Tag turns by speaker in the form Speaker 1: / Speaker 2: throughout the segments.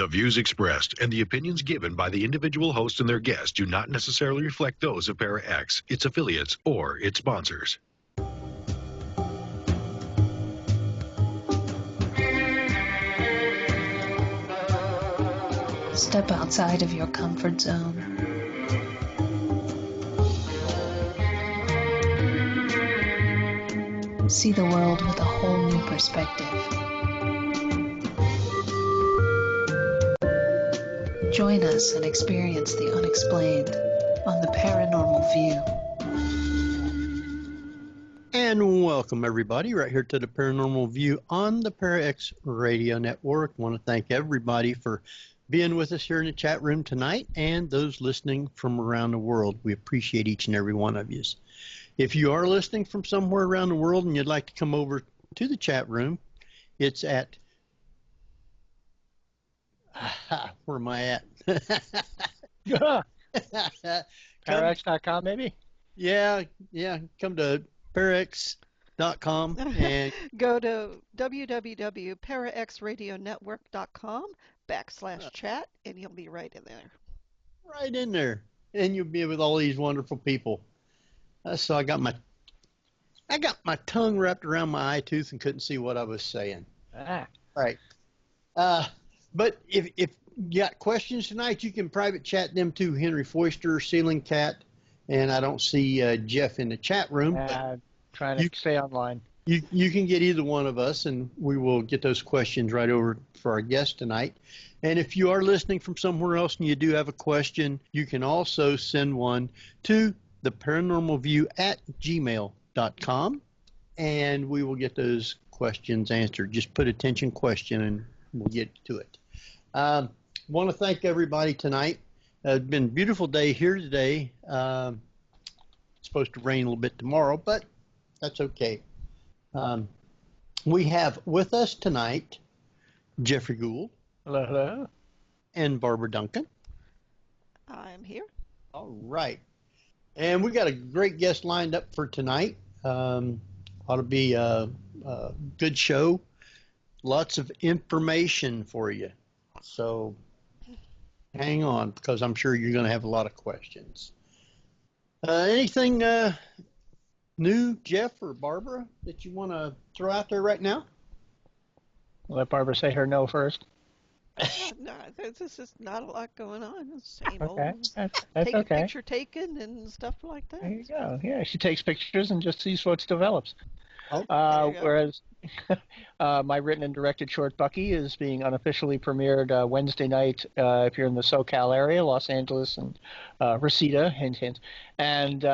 Speaker 1: The views expressed and the opinions given by the individual host and their guests do not necessarily reflect those of Para-X, its affiliates, or its sponsors.
Speaker 2: Step outside of your comfort zone. See the world with a whole new perspective. Join us and experience the unexplained on the Paranormal View.
Speaker 3: And welcome everybody right here to the Paranormal View on the Para-X Radio Network. I want to thank everybody for being with us here in the chat room tonight and those listening from around the world. We appreciate each and every one of you. If you are listening from somewhere around the world and you'd like to come over to the chat room, it's at where am I at?
Speaker 4: Parax.com maybe?
Speaker 3: Yeah. Come to Parax.com and
Speaker 5: go to www.paraxradionetwork.com/chat and you'll be right in there.
Speaker 3: Right in there. And you'll be with all these wonderful people. So I got my tongue wrapped around my eye tooth and couldn't see what I was saying. Right. But if you got questions tonight, you can private chat them to Henry Foister, Ceiling Cat, and I don't see Jeff in the chat room.
Speaker 4: Trying to stay online.
Speaker 3: You can get either one of us, and we will get those questions right over for our guest tonight. And if you are listening from somewhere else and you do have a question, you can also send one to the paranormalview@gmail.com, and we will get those questions answered. Just put attention question, and we'll get to it. Want to thank everybody tonight. It's been a beautiful day here today. It's supposed to rain a little bit tomorrow, but that's okay. We have with us tonight Jeffrey Gould.
Speaker 4: Hello, hello.
Speaker 3: And Barbara Duncan.
Speaker 5: I'm here.
Speaker 3: All right. And we got a great guest lined up for tonight. Ought to be a good show. Lots of information for you. So hang on, because I'm sure you're going to have a lot of questions. Anything new, Jeff or Barbara, that you want to throw out there right now?
Speaker 4: Let Barbara say her no first.
Speaker 5: No, there's just not a lot going on. Same
Speaker 4: okay.
Speaker 5: old.
Speaker 4: That's
Speaker 5: Take
Speaker 4: okay.
Speaker 5: a picture taken and stuff like that.
Speaker 4: There you go. Yeah, she takes pictures and just sees what develops.
Speaker 3: Oh,
Speaker 4: whereas my written and directed short Bucky is being unofficially premiered Wednesday night if you're in the SoCal area, Los Angeles and Reseda, hint, hint. And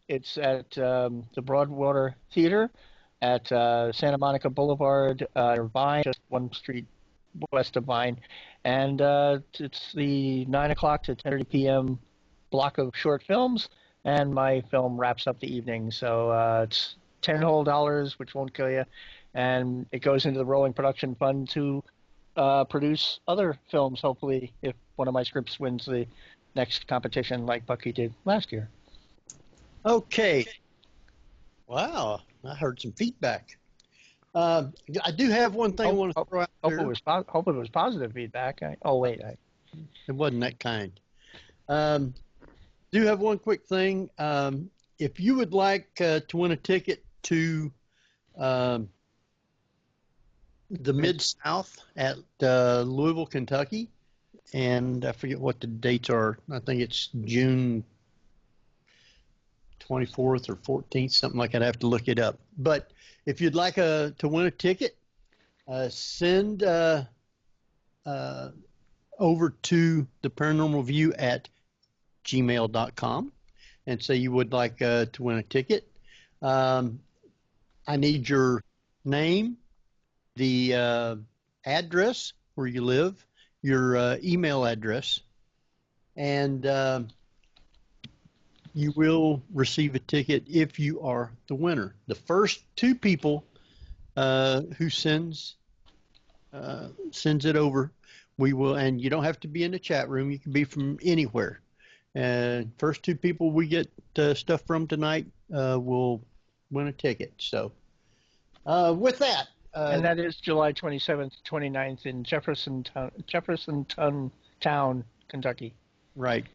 Speaker 4: it's at the Broadwater Theater at Santa Monica Boulevard, Vine, just one street west of Vine. And it's the 9 o'clock to 10:30 p.m. block of short films, and my film wraps up the evening. So it's $10 whole, which won't kill you, and it goes into the rolling production fund to produce other films, hopefully, if one of my scripts wins the next competition like Bucky did last year.
Speaker 3: Okay. Wow, I heard some feedback. I do have one thing I want to throw out there.
Speaker 4: Hope it was positive feedback. It
Speaker 3: wasn't that kind. Do have one quick thing. If you would like to win a ticket to the Mid-South at Louisville, Kentucky, and I forget what the dates are. I think it's June 24th or 14th, something like that. I have to look it up. But if you'd like to win a ticket, send over to the Paranormal View at gmail.com and say you would like to win a ticket. I need your name, the address where you live, your email address, and you will receive a ticket if you are the winner. The first two people who sends it over, we will, and you don't have to be in the chat room. You can be from anywhere. First two people we get stuff from tonight will win a ticket. So with that,
Speaker 4: And that is July 27th, 29th in Jeffersontown, Kentucky.
Speaker 3: Right.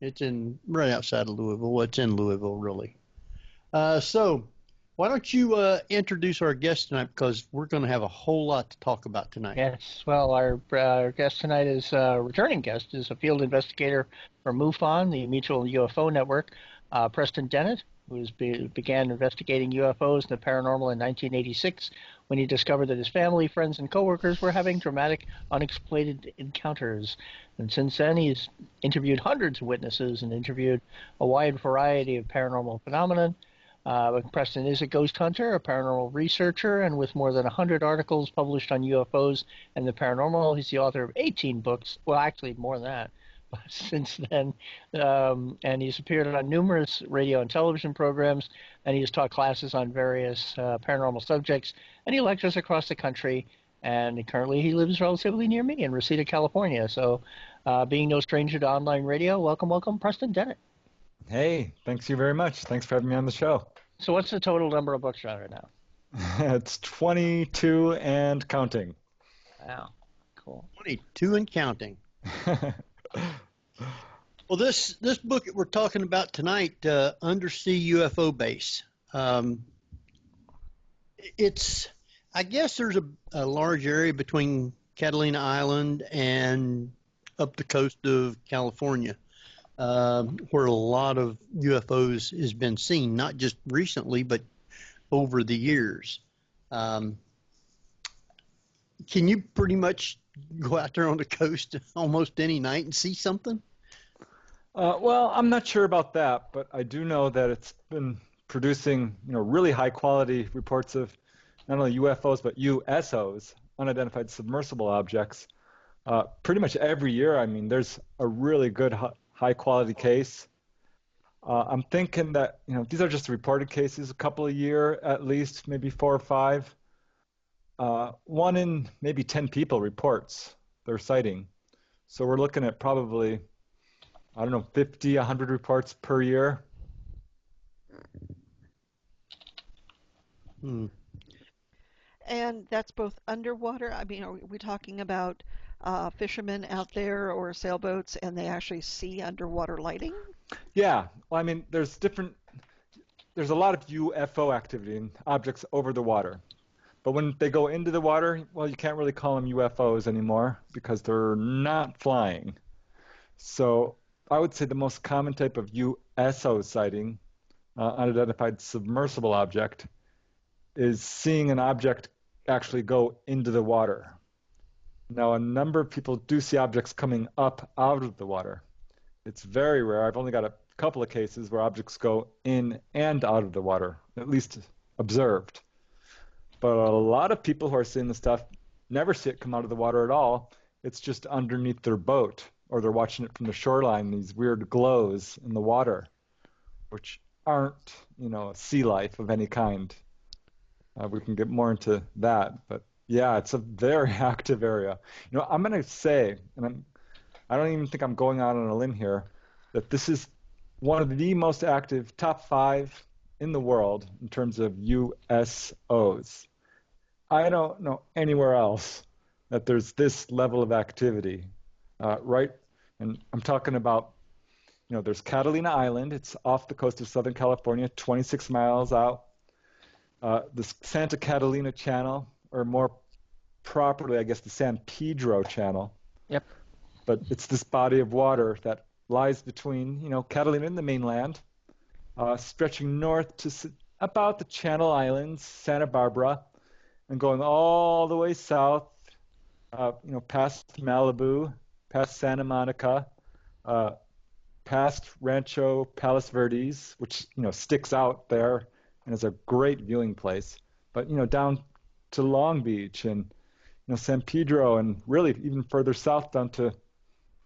Speaker 3: It's right outside of Louisville. Well, it's in Louisville, really. So why don't you introduce our guest tonight, because we're going to have a whole lot to talk about tonight.
Speaker 4: Yes. Well, our guest tonight is returning guest is a field investigator for MUFON, the Mutual UFO Network, Preston Dennett, who began investigating UFOs and the paranormal in 1986 when he discovered that his family, friends, and coworkers were having dramatic, unexplained encounters. And since then, he's interviewed hundreds of witnesses and interviewed a wide variety of paranormal phenomena. Preston is a ghost hunter, a paranormal researcher, and with more than 100 articles published on UFOs and the paranormal, he's the author of 18 books. Well, actually, more than that. Since then, and he's appeared on numerous radio and television programs, and he has taught classes on various paranormal subjects, and he lectures across the country, and currently he lives relatively near me in Reseda, California. So, being no stranger to online radio, welcome, Preston Dennett.
Speaker 6: Hey, thanks you very much. Thanks for having me on the show.
Speaker 4: So what's the total number of books out right now?
Speaker 6: It's 22 and counting.
Speaker 4: Wow, cool.
Speaker 3: 22 and counting. Well, this book that we're talking about tonight, Undersea UFO Base, I guess there's a large area between Catalina Island and up the coast of California, where a lot of UFOs has been seen, not just recently, but over the years. Can you pretty much go out there on the coast almost any night and see something?
Speaker 6: Well, I'm not sure about that, but I do know that it's been producing, really high quality reports of not only UFOs but USOs, unidentified submersible objects, pretty much every year. I mean, there's a really good high quality case. I'm thinking that these are just reported cases, a couple a year at least, maybe 4 or 5. One in maybe 10 people reports their sighting. So we're looking at probably, 50, 100 reports per year.
Speaker 5: And that's both underwater. I mean, are we talking about fishermen out there or sailboats, and they actually see underwater lighting?
Speaker 6: Yeah. Well, I mean, there's a lot of UFO activity and objects over the water. But when they go into the water, well, you can't really call them UFOs anymore because they're not flying. So I would say the most common type of USO sighting, unidentified submersible object, is seeing an object actually go into the water. Now, a number of people do see objects coming up out of the water. It's very rare. I've only got a couple of cases where objects go in and out of the water, at least observed. But a lot of people who are seeing the stuff never see it come out of the water at all. It's just underneath their boat, or they're watching it from the shoreline, these weird glows in the water, which aren't, sea life of any kind. We can get more into that, but yeah, it's a very active area. I'm going to say, and I don't even think I'm going out on a limb here, that this is one of the most active top 5 in the world in terms of USOs. I don't know anywhere else that there's this level of activity, right? And I'm talking about, there's Catalina Island. It's off the coast of Southern California, 26 miles out. The Santa Catalina Channel, or more properly, I guess, the San Pedro Channel.
Speaker 4: Yep.
Speaker 6: But it's this body of water that lies between, Catalina and the mainland, stretching north to about the Channel Islands, Santa Barbara, and going all the way south, past Malibu, past Santa Monica, past Rancho Palos Verdes, which, sticks out there and is a great viewing place. But, down to Long Beach and, San Pedro, and really even further south down to,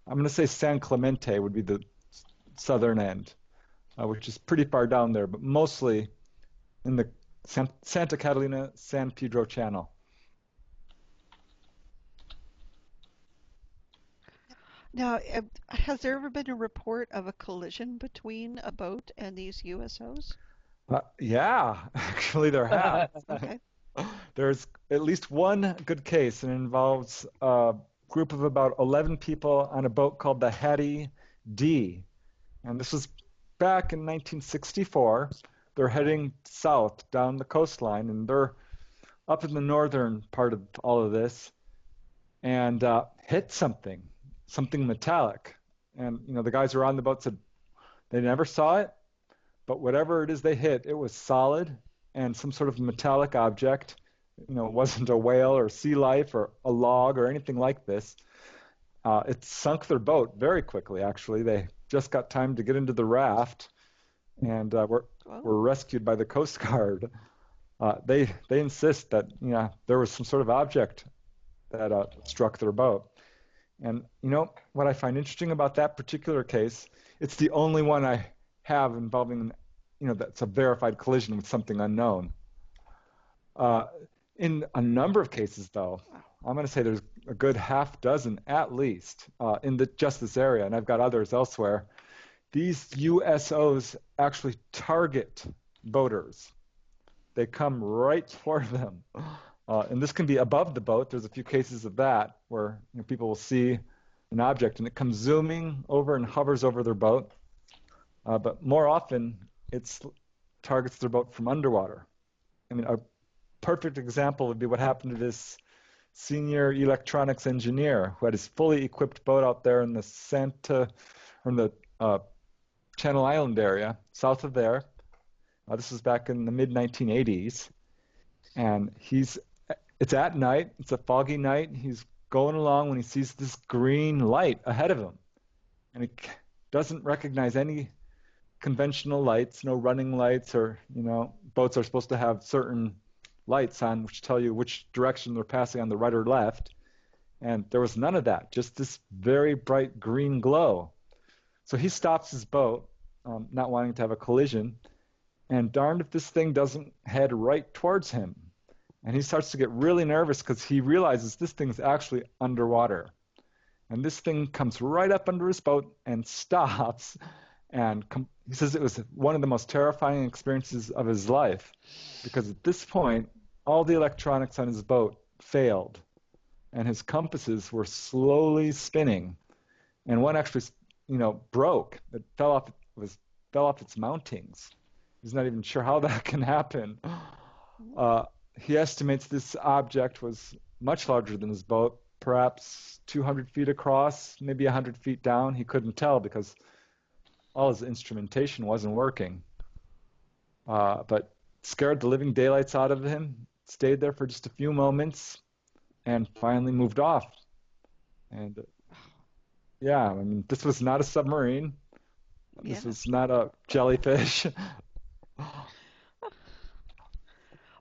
Speaker 6: I'm going to say San Clemente would be the southern end, which is pretty far down there, but mostly in the Santa Catalina, San Pedro Channel.
Speaker 5: Now, has there ever been a report of a collision between a boat and these USOs?
Speaker 6: Yeah, actually there have.
Speaker 5: Okay.
Speaker 6: There's at least one good case, and it involves a group of about 11 people on a boat called the Hattie D. And this was back in 1964. They're heading south down the coastline, and they're up in the northern part of all of this, and hit something metallic. And the guys who were on the boat said they never saw it, but whatever it is they hit, it was solid and some sort of metallic object. It wasn't a whale or sea life or a log or anything like this. It sunk their boat very quickly, actually. They just got time to get into the raft, and were rescued by the Coast Guard. They insist that there was some sort of object that struck their boat. And what I find interesting about that particular case, it's the only one I have involving that's a verified collision with something unknown. In a number of cases, though, I'm going to say there's a good half dozen at least in just this area, and I've got others elsewhere. These USOs actually target boaters. They come right for them. And this can be above the boat. There's a few cases of that where people will see an object and it comes zooming over and hovers over their boat. But more often, it targets their boat from underwater. I mean, a perfect example would be what happened to this senior electronics engineer who had his fully equipped boat out there in the Channel Island area, south of there. This was back in the mid-1980s. And it's at night. It's a foggy night. He's going along when he sees this green light ahead of him. And he doesn't recognize any conventional lights, no running lights, or, boats are supposed to have certain lights on which tell you which direction they're passing on the right or left. And there was none of that, just this very bright green glow. So he stops his boat, not wanting to have a collision, and darned if this thing doesn't head right towards him. And he starts to get really nervous because he realizes this thing's actually underwater. And this thing comes right up under his boat and stops. And he says it was one of the most terrifying experiences of his life, because at this point, all the electronics on his boat failed, and his compasses were slowly spinning. And one actually, broke. It fell off its mountings. He's not even sure how that can happen. He estimates this object was much larger than his boat, perhaps 200 feet across, maybe 100 feet down. He couldn't tell because all his instrumentation wasn't working. But scared the living daylights out of him, stayed there for just a few moments, and finally moved off. And this was not a submarine. This was not a jellyfish.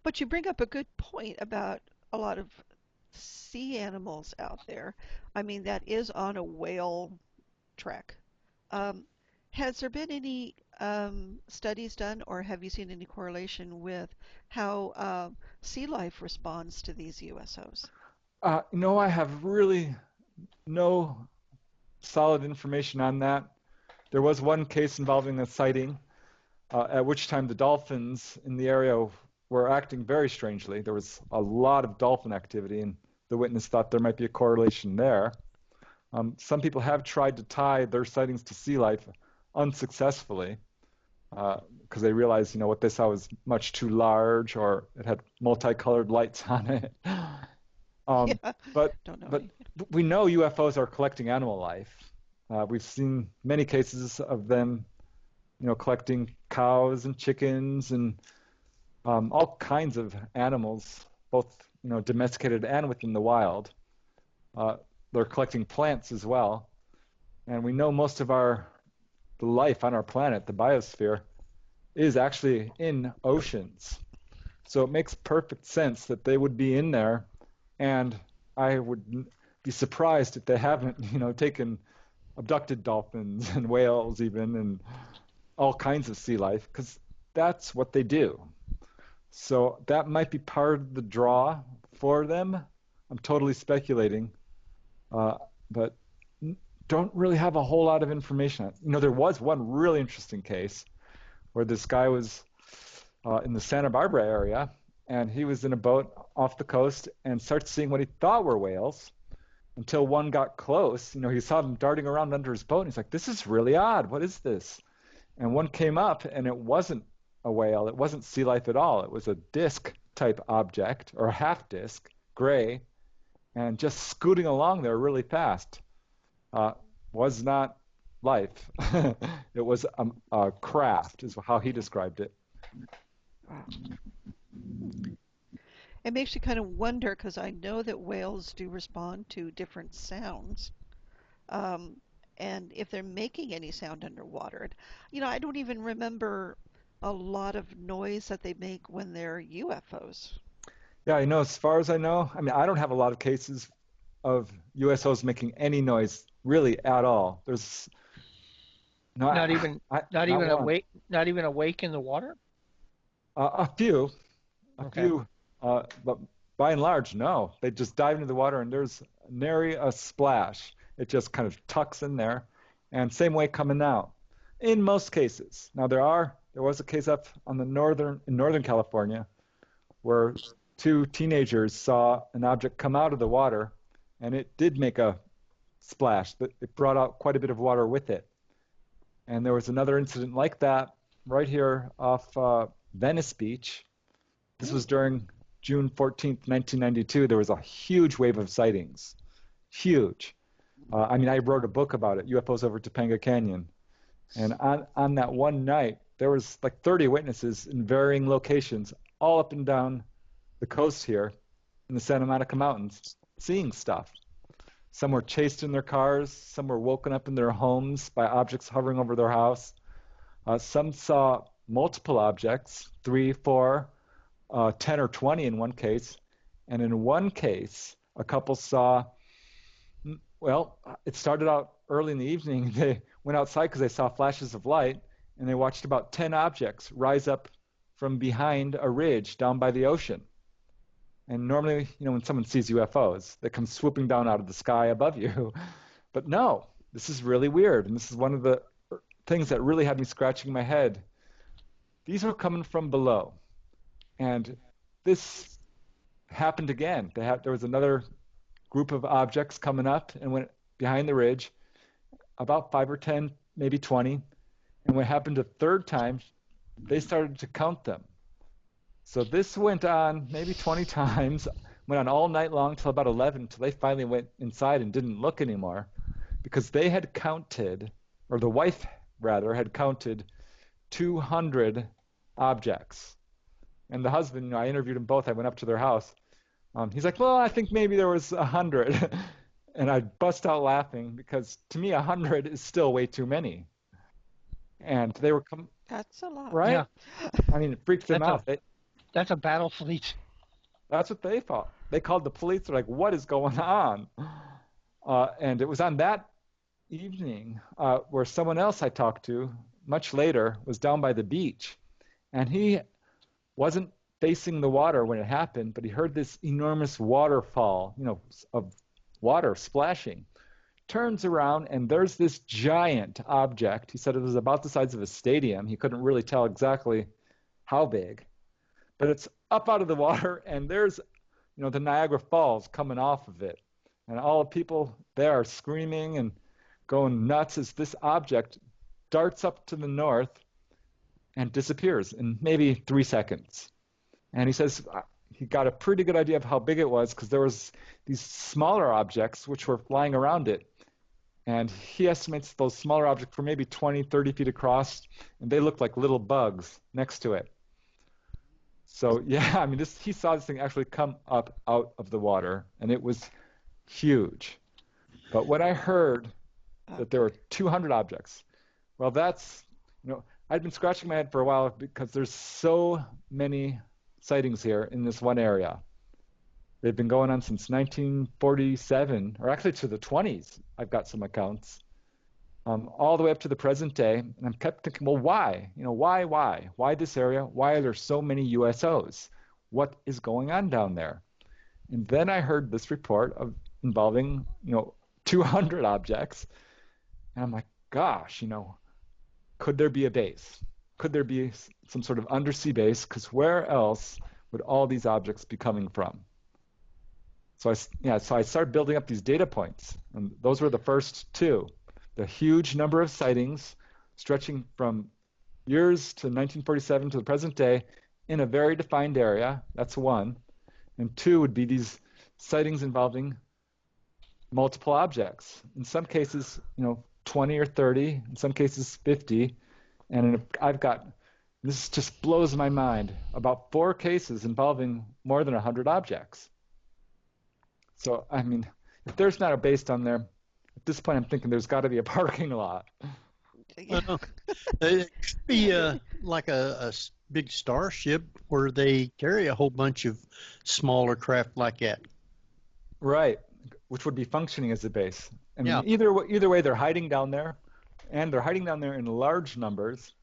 Speaker 5: But you bring up a good point about a lot of sea animals out there. I mean, that is on a whale trek. Has there been any studies done, or have you seen any correlation with how sea life responds to these USOs?
Speaker 6: No, I have really no solid information on that. There was one case involving a sighting, at which time the dolphins in the area were acting very strangely. There was a lot of dolphin activity, and the witness thought there might be a correlation there. Some people have tried to tie their sightings to sea life unsuccessfully, because they realized, what they saw was much too large, or it had multicolored lights on it. But we know UFOs are collecting animal life. We've seen many cases of them, collecting cows and chickens and all kinds of animals, both domesticated and within the wild. They're collecting plants as well, and we know most of the life on our planet, the biosphere, is actually in oceans. So it makes perfect sense that they would be in there, and I would be surprised if they haven't, taken abducted dolphins and whales even, and all kinds of sea life, because that's what they do. So that might be part of the draw for them. I'm totally speculating, but don't really have a whole lot of information. There was one really interesting case where this guy was in the Santa Barbara area, and he was in a boat off the coast and started seeing what he thought were whales until one got close. He saw them darting around under his boat, and he's like, this is really odd. What is this? And one came up, and it wasn't a whale. It wasn't sea life at all. It was a disc-type object, or a half-disc, gray, and just scooting along there really fast. Was not life. It was a craft, is how he described it.
Speaker 5: Wow. It makes you kind of wonder, because I know that whales do respond to different sounds. And if they're making any sound underwater. I don't even remember a lot of noise that they make when they're UFOs.
Speaker 6: Yeah, as far as I know, I don't have a lot of cases of USOs making any noise really at all. There's
Speaker 4: not even awake in the water.
Speaker 6: A few, but by and large, no. They just dive into the water, and there's nary a splash. It just kind of tucks in there, and same way coming out. In most cases. Now there was a case up on in Northern California where 2 teenagers saw an object come out of the water, and it did make a splash. It brought out quite a bit of water with it. And there was another incident like that right here off Venice Beach. This was during June 14th, 1992. There was a huge wave of sightings. Huge. I wrote a book about it, UFOs over Topanga Canyon. And on that one night, there was like 30 witnesses in varying locations, all up and down the coast here in the Santa Monica Mountains, seeing stuff. Some were chased in their cars. Some were woken up in their homes by objects hovering over their house. Some saw multiple objects, 3, 4, 10 or 20 in one case. And in one case, a couple saw, it started out early in the evening. They went outside because they saw flashes of light, and they watched about 10 objects rise up from behind a ridge down by the ocean. And normally, when someone sees UFOs, they come swooping down out of the sky above you. But no, this is really weird. And this is one of the things that really had me scratching my head. These were coming from below. And this happened again. There was another group of objects coming up and went behind the ridge, about 5 or 10, maybe 20. And what happened a third time, they started to count them. So this went on maybe 20 times, went on all night long till about 11, till they finally went inside and didn't look anymore, because they had counted, or the wife rather, had counted 200 objects. And the husband, I interviewed them both. I went up to their house. He's like, well, I think maybe there was 100. And I bust out laughing, because to me 100 is still way too many. And they were
Speaker 5: That's a lot.
Speaker 6: Right?
Speaker 4: Yeah.
Speaker 6: It freaked them out.
Speaker 4: That's a battle fleet.
Speaker 6: That's what they thought. They called the police. They're like, what is going on? And it was on that evening where someone else I talked to much later was down by the beach. And he wasn't facing the water when it happened, but he heard this enormous waterfall, of water splashing. Turns around, and there's this giant object. He said it was about the size of a stadium. He couldn't really tell exactly how big. But it's up out of the water, and there's, the Niagara Falls coming off of it. And all the people there are screaming and going nuts as this object darts up to the north and disappears in maybe 3 seconds. And he says he got a pretty good idea of how big it was, because there was these smaller objects which were flying around it. And he estimates those smaller objects were maybe 20, 30 feet across, and they looked like little bugs next to it. So, yeah, he saw this thing actually come up out of the water, and it was huge. But when I heard that there were 200 objects, well, that's, I'd been scratching my head for a while, because there's so many sightings here in this one area. They've been going on since 1947, or actually to the 20s. I've got some accounts, all the way up to the present day. And I kept thinking, well, why? Why this area? Why are there so many USOs? What is going on down there? And then I heard this report involving, 200 objects. And I'm like, gosh, could there be a base? Could there be some sort of undersea base? Because where else would all these objects be coming from? So I started building up these data points, and those were the first two. The huge number of sightings stretching from years to 1947 to the present day in a very defined area. That's one. And two would be these sightings involving multiple objects. In some cases, 20 or 30, in some cases 50. And this just blows my mind, about 4 cases involving more than 100 objects. So, I mean, if there's not a base down there, at this point I'm thinking there's got to be a parking lot.
Speaker 3: Well, it could be like a big starship where they carry a whole bunch of smaller craft like that.
Speaker 6: Right, which would be functioning as a base. I mean,
Speaker 3: Yeah.
Speaker 6: either way, they're hiding down there, and they're hiding down there in large numbers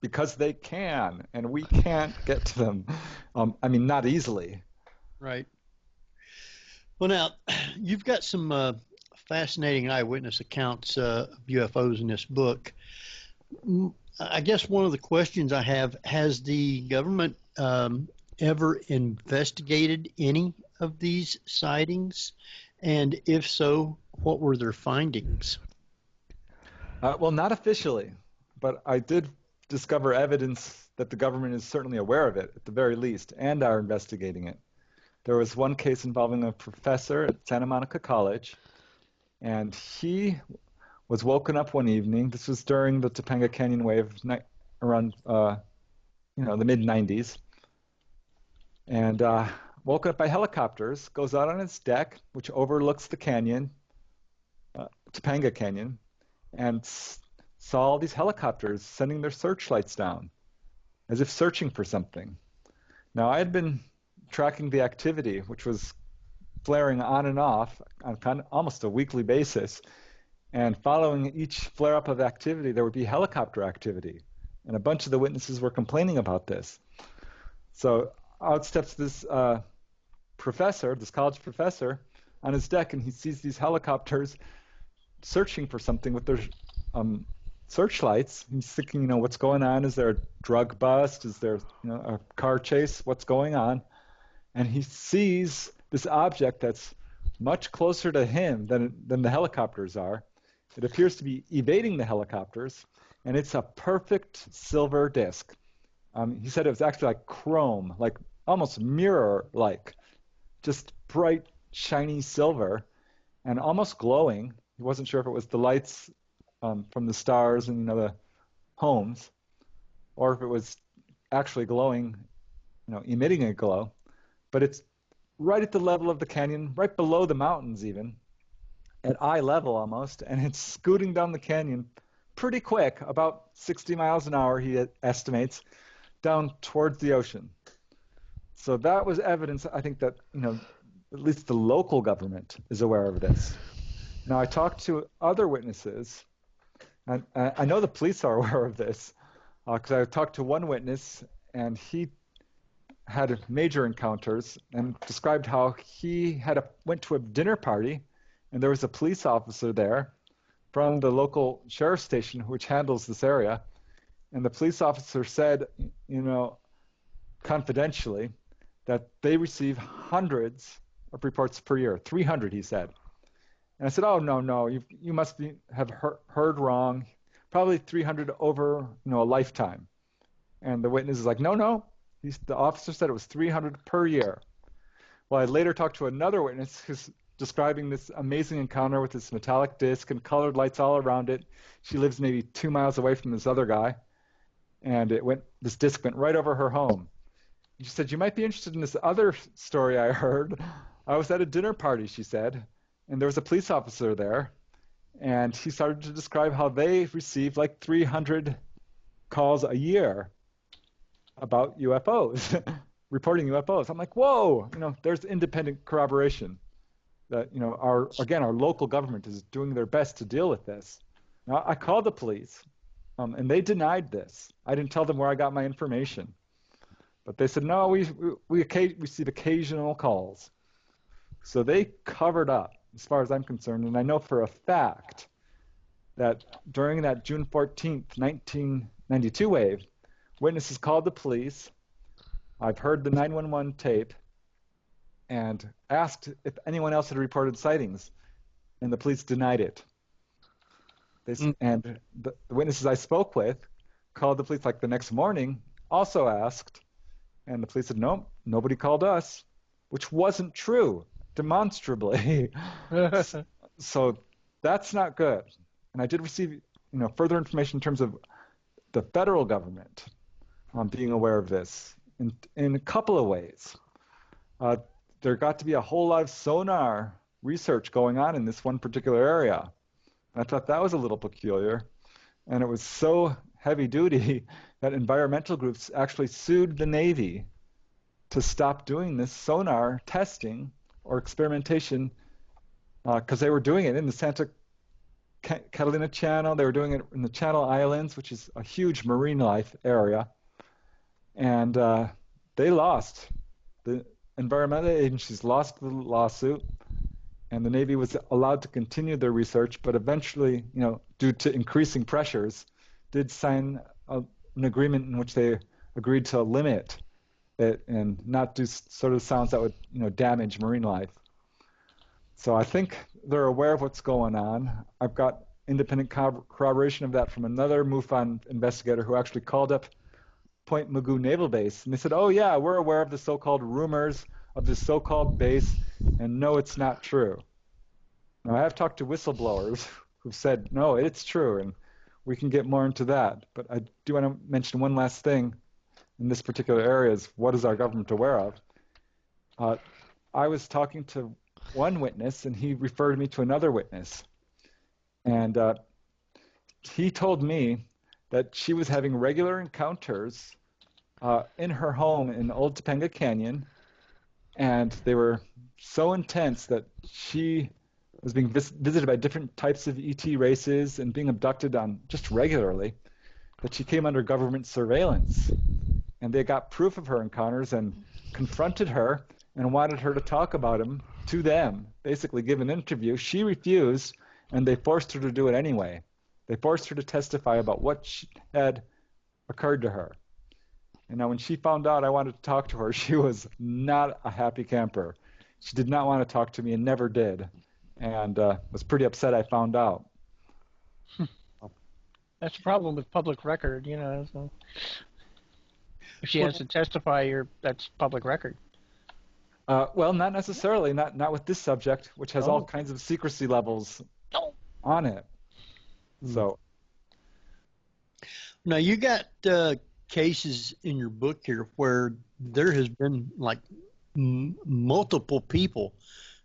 Speaker 6: because they can, and we can't get to them. I mean, not easily.
Speaker 3: Right. Well, now, you've got some fascinating eyewitness accounts of UFOs in this book. I guess one of the questions I have, has the government ever investigated any of these sightings? And if so, what were their findings?
Speaker 6: Well, not officially, but I did discover evidence that the government is certainly aware of it, at the very least, and are investigating it. There was one case involving a professor at Santa Monica College, and he was woken up one evening. This was during the Topanga Canyon wave around, the mid-'90s, and woken up by helicopters, goes out on his deck, which overlooks the canyon, Topanga Canyon, and saw all these helicopters sending their searchlights down, as if searching for something. Now, I had been tracking the activity, which was flaring on and off on kind of almost a weekly basis, and following each flare-up of activity, there would be helicopter activity, and a bunch of the witnesses were complaining about this. So out steps this professor, this college professor, on his deck, and he sees these helicopters searching for something with their searchlights. He's thinking, what's going on? Is there a drug bust? Is there, a car chase? What's going on? And he sees this object that's much closer to him than the helicopters are. It appears to be evading the helicopters, and it's a perfect silver disc. He said it was actually like chrome, like almost mirror-like, just bright, shiny silver, and almost glowing. He wasn't sure if it was the lights from the stars and the homes, or if it was actually glowing, emitting a glow. But it's right at the level of the canyon, right below the mountains even, at eye level almost, and it's scooting down the canyon pretty quick, about 60 miles an hour, he estimates, down towards the ocean. So that was evidence, I think, that, at least the local government is aware of this. Now, I talked to other witnesses, and I know the police are aware of this, because I talked to one witness, and he had major encounters and described how he went to a dinner party, and there was a police officer there from the local sheriff's station, which handles this area, and the police officer said, confidentially, that they receive hundreds of reports per year, 300, he said. And I said, oh, no, you must have heard wrong, probably 300 over, a lifetime. And the witness is like, no, the officer said it was 300 per year. Well, I later talked to another witness who's describing this amazing encounter with this metallic disc and colored lights all around it. She lives maybe 2 miles away from this other guy, and this disc went right over her home. And she said, you might be interested in this other story I heard. I was at a dinner party, she said, and there was a police officer there, and he started to describe how they receive like 300 calls a year about UFOs, reporting UFOs. I'm like, whoa, there's independent corroboration that, our local government is doing their best to deal with this. Now, I called the police, and they denied this. I didn't tell them where I got my information. But they said, no, we receive occasional calls. So they covered up, as far as I'm concerned, and I know for a fact that during that June 14th, 1992 wave, witnesses called the police I've heard the 911 tape and asked if anyone else had reported sightings, and the police denied it. And the witnesses I spoke with called the police like the next morning, also asked, and the police said, no, nobody called us, which wasn't true, demonstrably. So that's not good. And I did receive further information in terms of the federal government being aware of this in a couple of ways. There got to be a whole lot of sonar research going on in this one particular area. I thought that was a little peculiar. And it was so heavy duty that environmental groups actually sued the Navy to stop doing this sonar testing or experimentation because they were doing it in the Santa Catalina Channel. They were doing it in the Channel Islands, which is a huge marine life area. And they lost. The environmental agencies lost the lawsuit, and the Navy was allowed to continue their research, but eventually, due to increasing pressures, did sign an agreement in which they agreed to limit it and not do sort of sounds that would, damage marine life. So I think they're aware of what's going on. I've got independent corroboration of that from another MUFON investigator who actually called up Point Mugu Naval Base, and they said, oh yeah, we're aware of the so-called rumors of this so-called base, and no, it's not true. Now, I have talked to whistleblowers who've said, no, it's true, and we can get more into that. But I do want to mention one last thing in this particular area is what is our government aware of? I was talking to one witness, and he referred me to another witness. And he told me that she was having regular encounters in her home in Old Topanga Canyon, and they were so intense that she was being visited by different types of ET races and being abducted on just regularly, that she came under government surveillance. And they got proof of her encounters and confronted her and wanted her to talk about them to them, basically give an interview. She refused, and they forced her to do it anyway. They forced her to testify about what had occurred to her. And now when she found out I wanted to talk to her, she was not a happy camper. She did not want to talk to me and never did, and was pretty upset I found out.
Speaker 4: That's the problem with public record, So if she has to testify, that's public record.
Speaker 6: Well, not necessarily. Not with this subject, which has all kinds of secrecy levels on it. So
Speaker 3: now you got cases in your book here where there has been like multiple people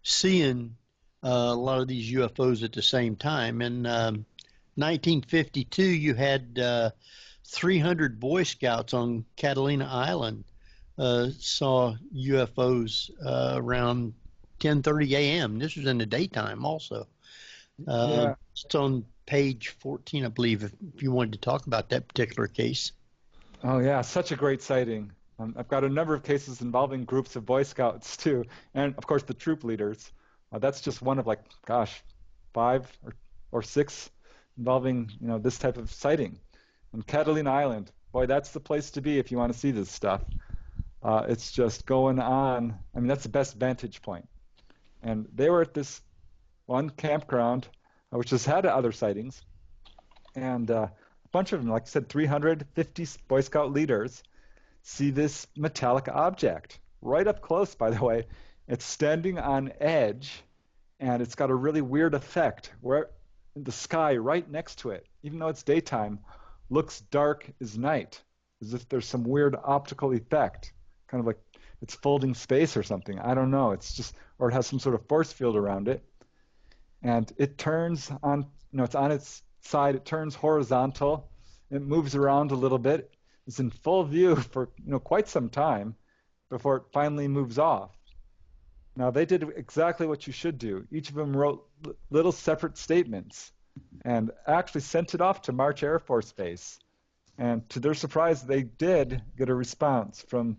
Speaker 3: seeing a lot of these UFOs at the same time. In 1952, you had 300 Boy Scouts on Catalina Island saw UFOs around 10:30 a.m. This was in the daytime also. It's on page 14, I believe, if you wanted to talk about that particular case.
Speaker 6: Oh, yeah, such a great sighting. I've got a number of cases involving groups of Boy Scouts, too, and, of course, the troop leaders. That's just one of, 5 or 6 involving, this type of sighting. And Catalina Island, boy, that's the place to be if you want to see this stuff. It's just going on. I mean, that's the best vantage point. And they were at this one campground, which has had other sightings, and a bunch of them, like I said, 350 Boy Scout leaders see this metallic object right up close, by the way. It's standing on edge, and it's got a really weird effect where the sky right next to it, even though it's daytime, looks dark as night, as if there's some weird optical effect, kind of like it's folding space or something. I don't know. It's just, or it has some sort of force field around it. And it turns on, it's on its side, it turns horizontal, it moves around a little bit. It's in full view for, quite some time before it finally moves off. Now, they did exactly what you should do. Each of them wrote little separate statements and actually sent it off to March Air Force Base. And to their surprise, they did get a response from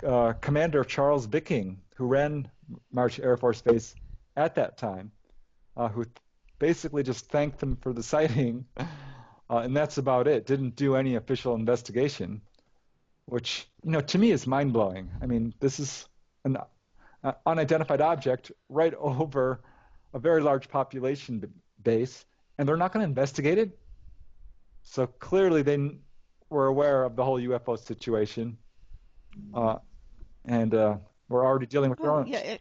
Speaker 6: Commander Charles Bicking, who ran March Air Force Base at that time, who basically just thanked them for the sighting, and that's about it. Didn't do any official investigation. which, to me is mind-blowing. I mean, this is an unidentified object right over a very large population base, and they're not going to investigate it? So clearly they were aware of the whole UFO situation, and we're already dealing with their own.
Speaker 5: Yeah,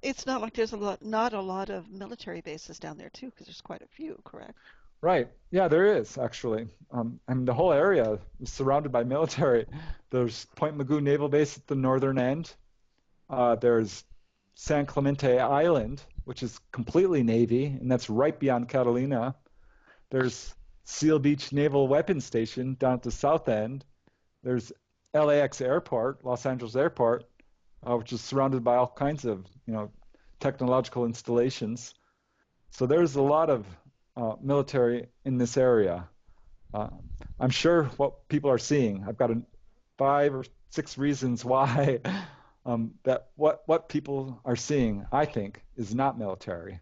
Speaker 5: it's not like there's not a lot of military bases down there, too, because there's quite a few, correct?
Speaker 6: Right. Yeah, there is, actually. And the whole area is surrounded by military. There's Point Mugu Naval Base at the northern end. There's San Clemente Island, which is completely Navy, and that's right beyond Catalina. There's Seal Beach Naval Weapons Station down at the south end. There's LAX Airport, Los Angeles Airport, which is surrounded by all kinds of, technological installations. So there's a lot of military in this area. I'm sure what people are seeing. I've got 5 or 6 reasons why that what people are seeing, I think, is not military,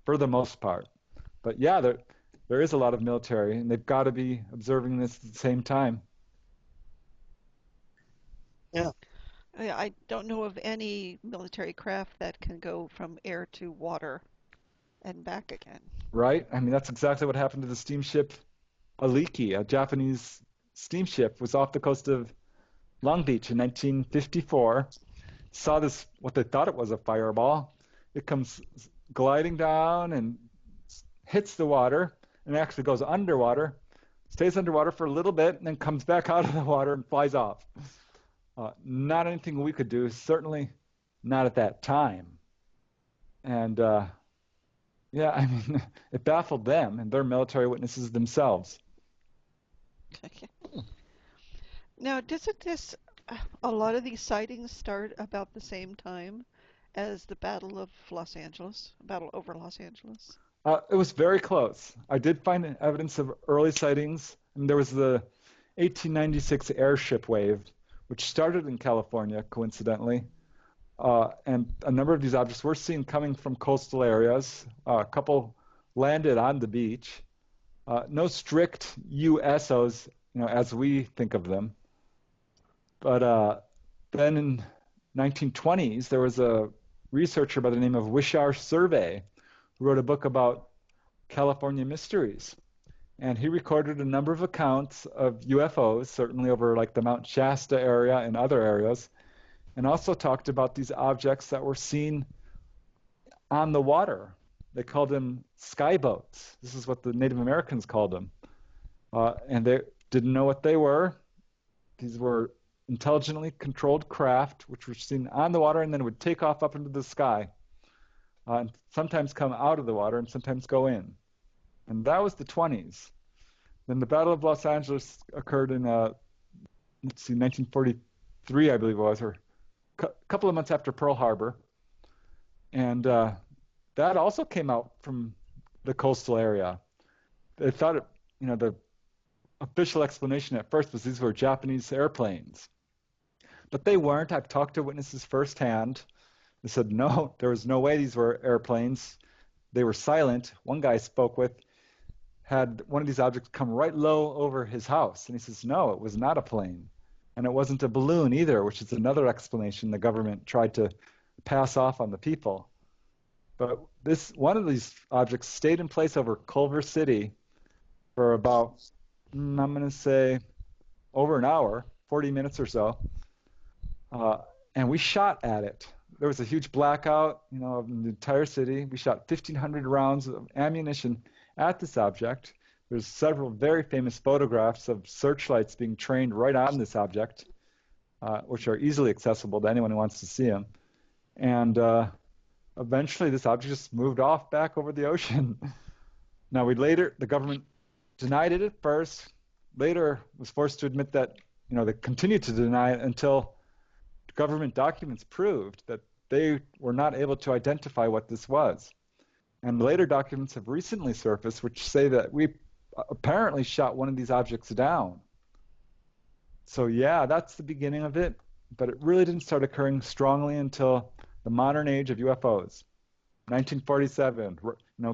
Speaker 6: for the most part. But yeah, there is a lot of military, and they've got to be observing this at the same time.
Speaker 3: Yeah.
Speaker 5: I don't know of any military craft that can go from air to water and back again.
Speaker 6: Right? I mean, that's exactly what happened to the steamship Aliki, a Japanese steamship, was off the coast of Long Beach in 1954. Saw this, what they thought it was a fireball. It comes gliding down and hits the water, and it actually goes underwater, stays underwater for a little bit, and then comes back out of the water and flies off. Not anything we could do, certainly not at that time. And yeah, I mean, it baffled them, and they're military witnesses themselves.
Speaker 5: Now, doesn't a lot of these sightings start about the same time as the Battle of Los Angeles, Battle over Los Angeles?
Speaker 6: It was very close. I did find evidence of early sightings. And there was the 1896 airship wave, which started in California, coincidentally. And a number of these objects were seen coming from coastal areas. A couple landed on the beach. No strict USOs, as we think of them. But then in 1920s, there was a researcher by the name of Wishar Survey who wrote a book about California mysteries. And he recorded a number of accounts of UFOs, certainly over like the Mount Shasta area and other areas, and also talked about these objects that were seen on the water. They called them skyboats. This is what the Native Americans called them. And they didn't know what they were. These were intelligently controlled craft, which were seen on the water and then would take off up into the sky, and sometimes come out of the water and sometimes go in. And that was the 20s. Then the Battle of Los Angeles occurred in, 1943, I believe it was, or a couple of months after Pearl Harbor. And that also came out from the coastal area. They thought, the official explanation at first was these were Japanese airplanes. But they weren't. I've talked to witnesses firsthand. They said, no, there was no way these were airplanes. They were silent. One guy I spoke with had one of these objects come right low over his house. And he says, no, it was not a plane. And it wasn't a balloon either, which is another explanation the government tried to pass off on the people. But one of these objects stayed in place over Culver City for about, I'm going to say, over an hour, 40 minutes or so. And we shot at it. There was a huge blackout, in the entire city. We shot 1,500 rounds of ammunition at this object. There's several very famous photographs of searchlights being trained right on this object, which are easily accessible to anyone who wants to see them. And eventually this object just moved off back over the ocean. Now, the government denied it at first, later was forced to admit that, they continued to deny it until government documents proved that they were not able to identify what this was. And later documents have recently surfaced which say that we apparently shot one of these objects down. So yeah, that's the beginning of it, but it really didn't start occurring strongly until the modern age of UFOs. 1947,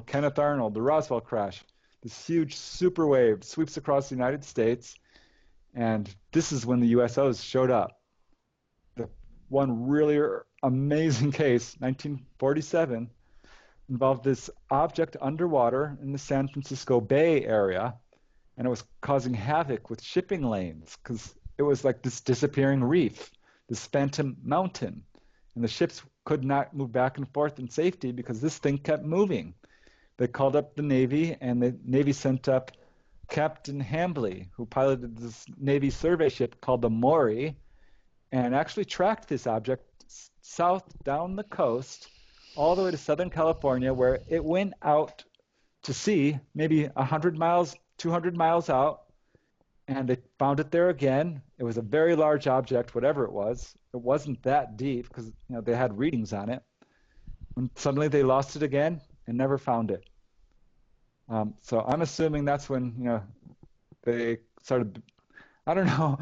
Speaker 6: Kenneth Arnold, the Roswell crash, this huge super wave sweeps across the United States, And this is when the USOs showed up. The one really amazing case, 1947, involved this object underwater in the San Francisco Bay area, and it was causing havoc with shipping lanes because it was like this disappearing reef, this phantom mountain, and the ships could not move back and forth in safety because this thing kept moving. They called up the Navy, and the Navy sent up Captain Hambley, who piloted this Navy survey ship called the Maury, and actually tracked this object south down the coast all the way to Southern California, where it went out to sea, maybe 100 miles, 200 miles out, and they found it there again. It was a very large object, whatever it was. It wasn't that deep because they had readings on it. And suddenly they lost it again and never found it. So I'm assuming that's when they started. I don't know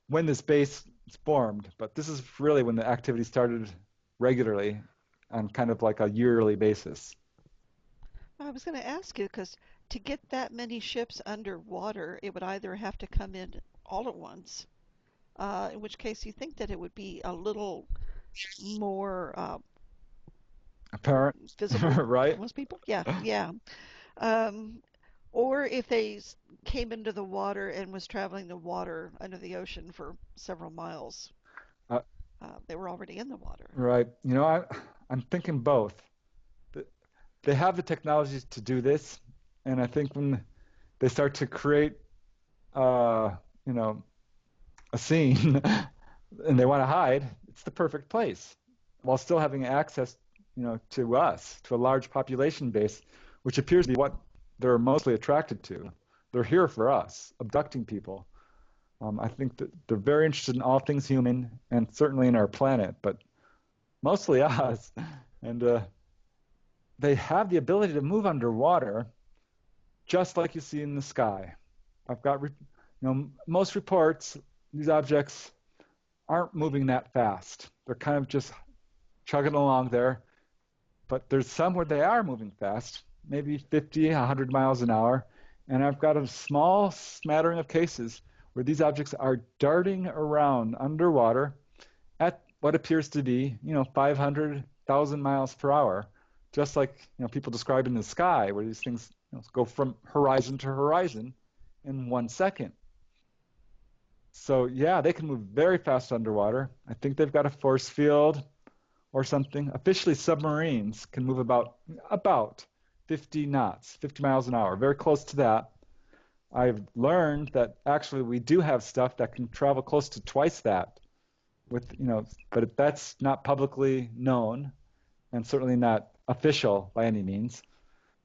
Speaker 6: when this base formed, but this is really when the activity started regularly on kind of like a yearly basis.
Speaker 5: I was going to ask you, because to get that many ships underwater, it would either have to come in all at once, in which case you think that it would be a little more
Speaker 6: apparent,
Speaker 5: visible,
Speaker 6: right?
Speaker 5: to most people. Yeah. Or if they came into the water and was traveling the water under the ocean for several miles, they were already in the water.
Speaker 6: Right. I'm thinking both. They have the technologies to do this, and I think when they start to create, a scene, and they want to hide, it's the perfect place, while still having access, to us, to a large population base, which appears to be what they're mostly attracted to. They're here for us, abducting people. I think that they're very interested in all things human, and certainly in our planet, but mostly us. And they have the ability to move underwater, just like you see in the sky. I've got, most reports, these objects aren't moving that fast. They're kind of just chugging along there. But there's some where they are moving fast, maybe 50, 100 miles an hour. And I've got a small smattering of cases where these objects are darting around underwater at what appears to be, 500,000 miles per hour, just like, people describe in the sky, where these things go from horizon to horizon in 1 second. So, yeah, they can move very fast underwater. I think they've got a force field or something. Officially, submarines can move about 50 knots, 50 miles an hour, very close to that. I've learned that actually we do have stuff that can travel close to twice that, but that's not publicly known and certainly not official by any means.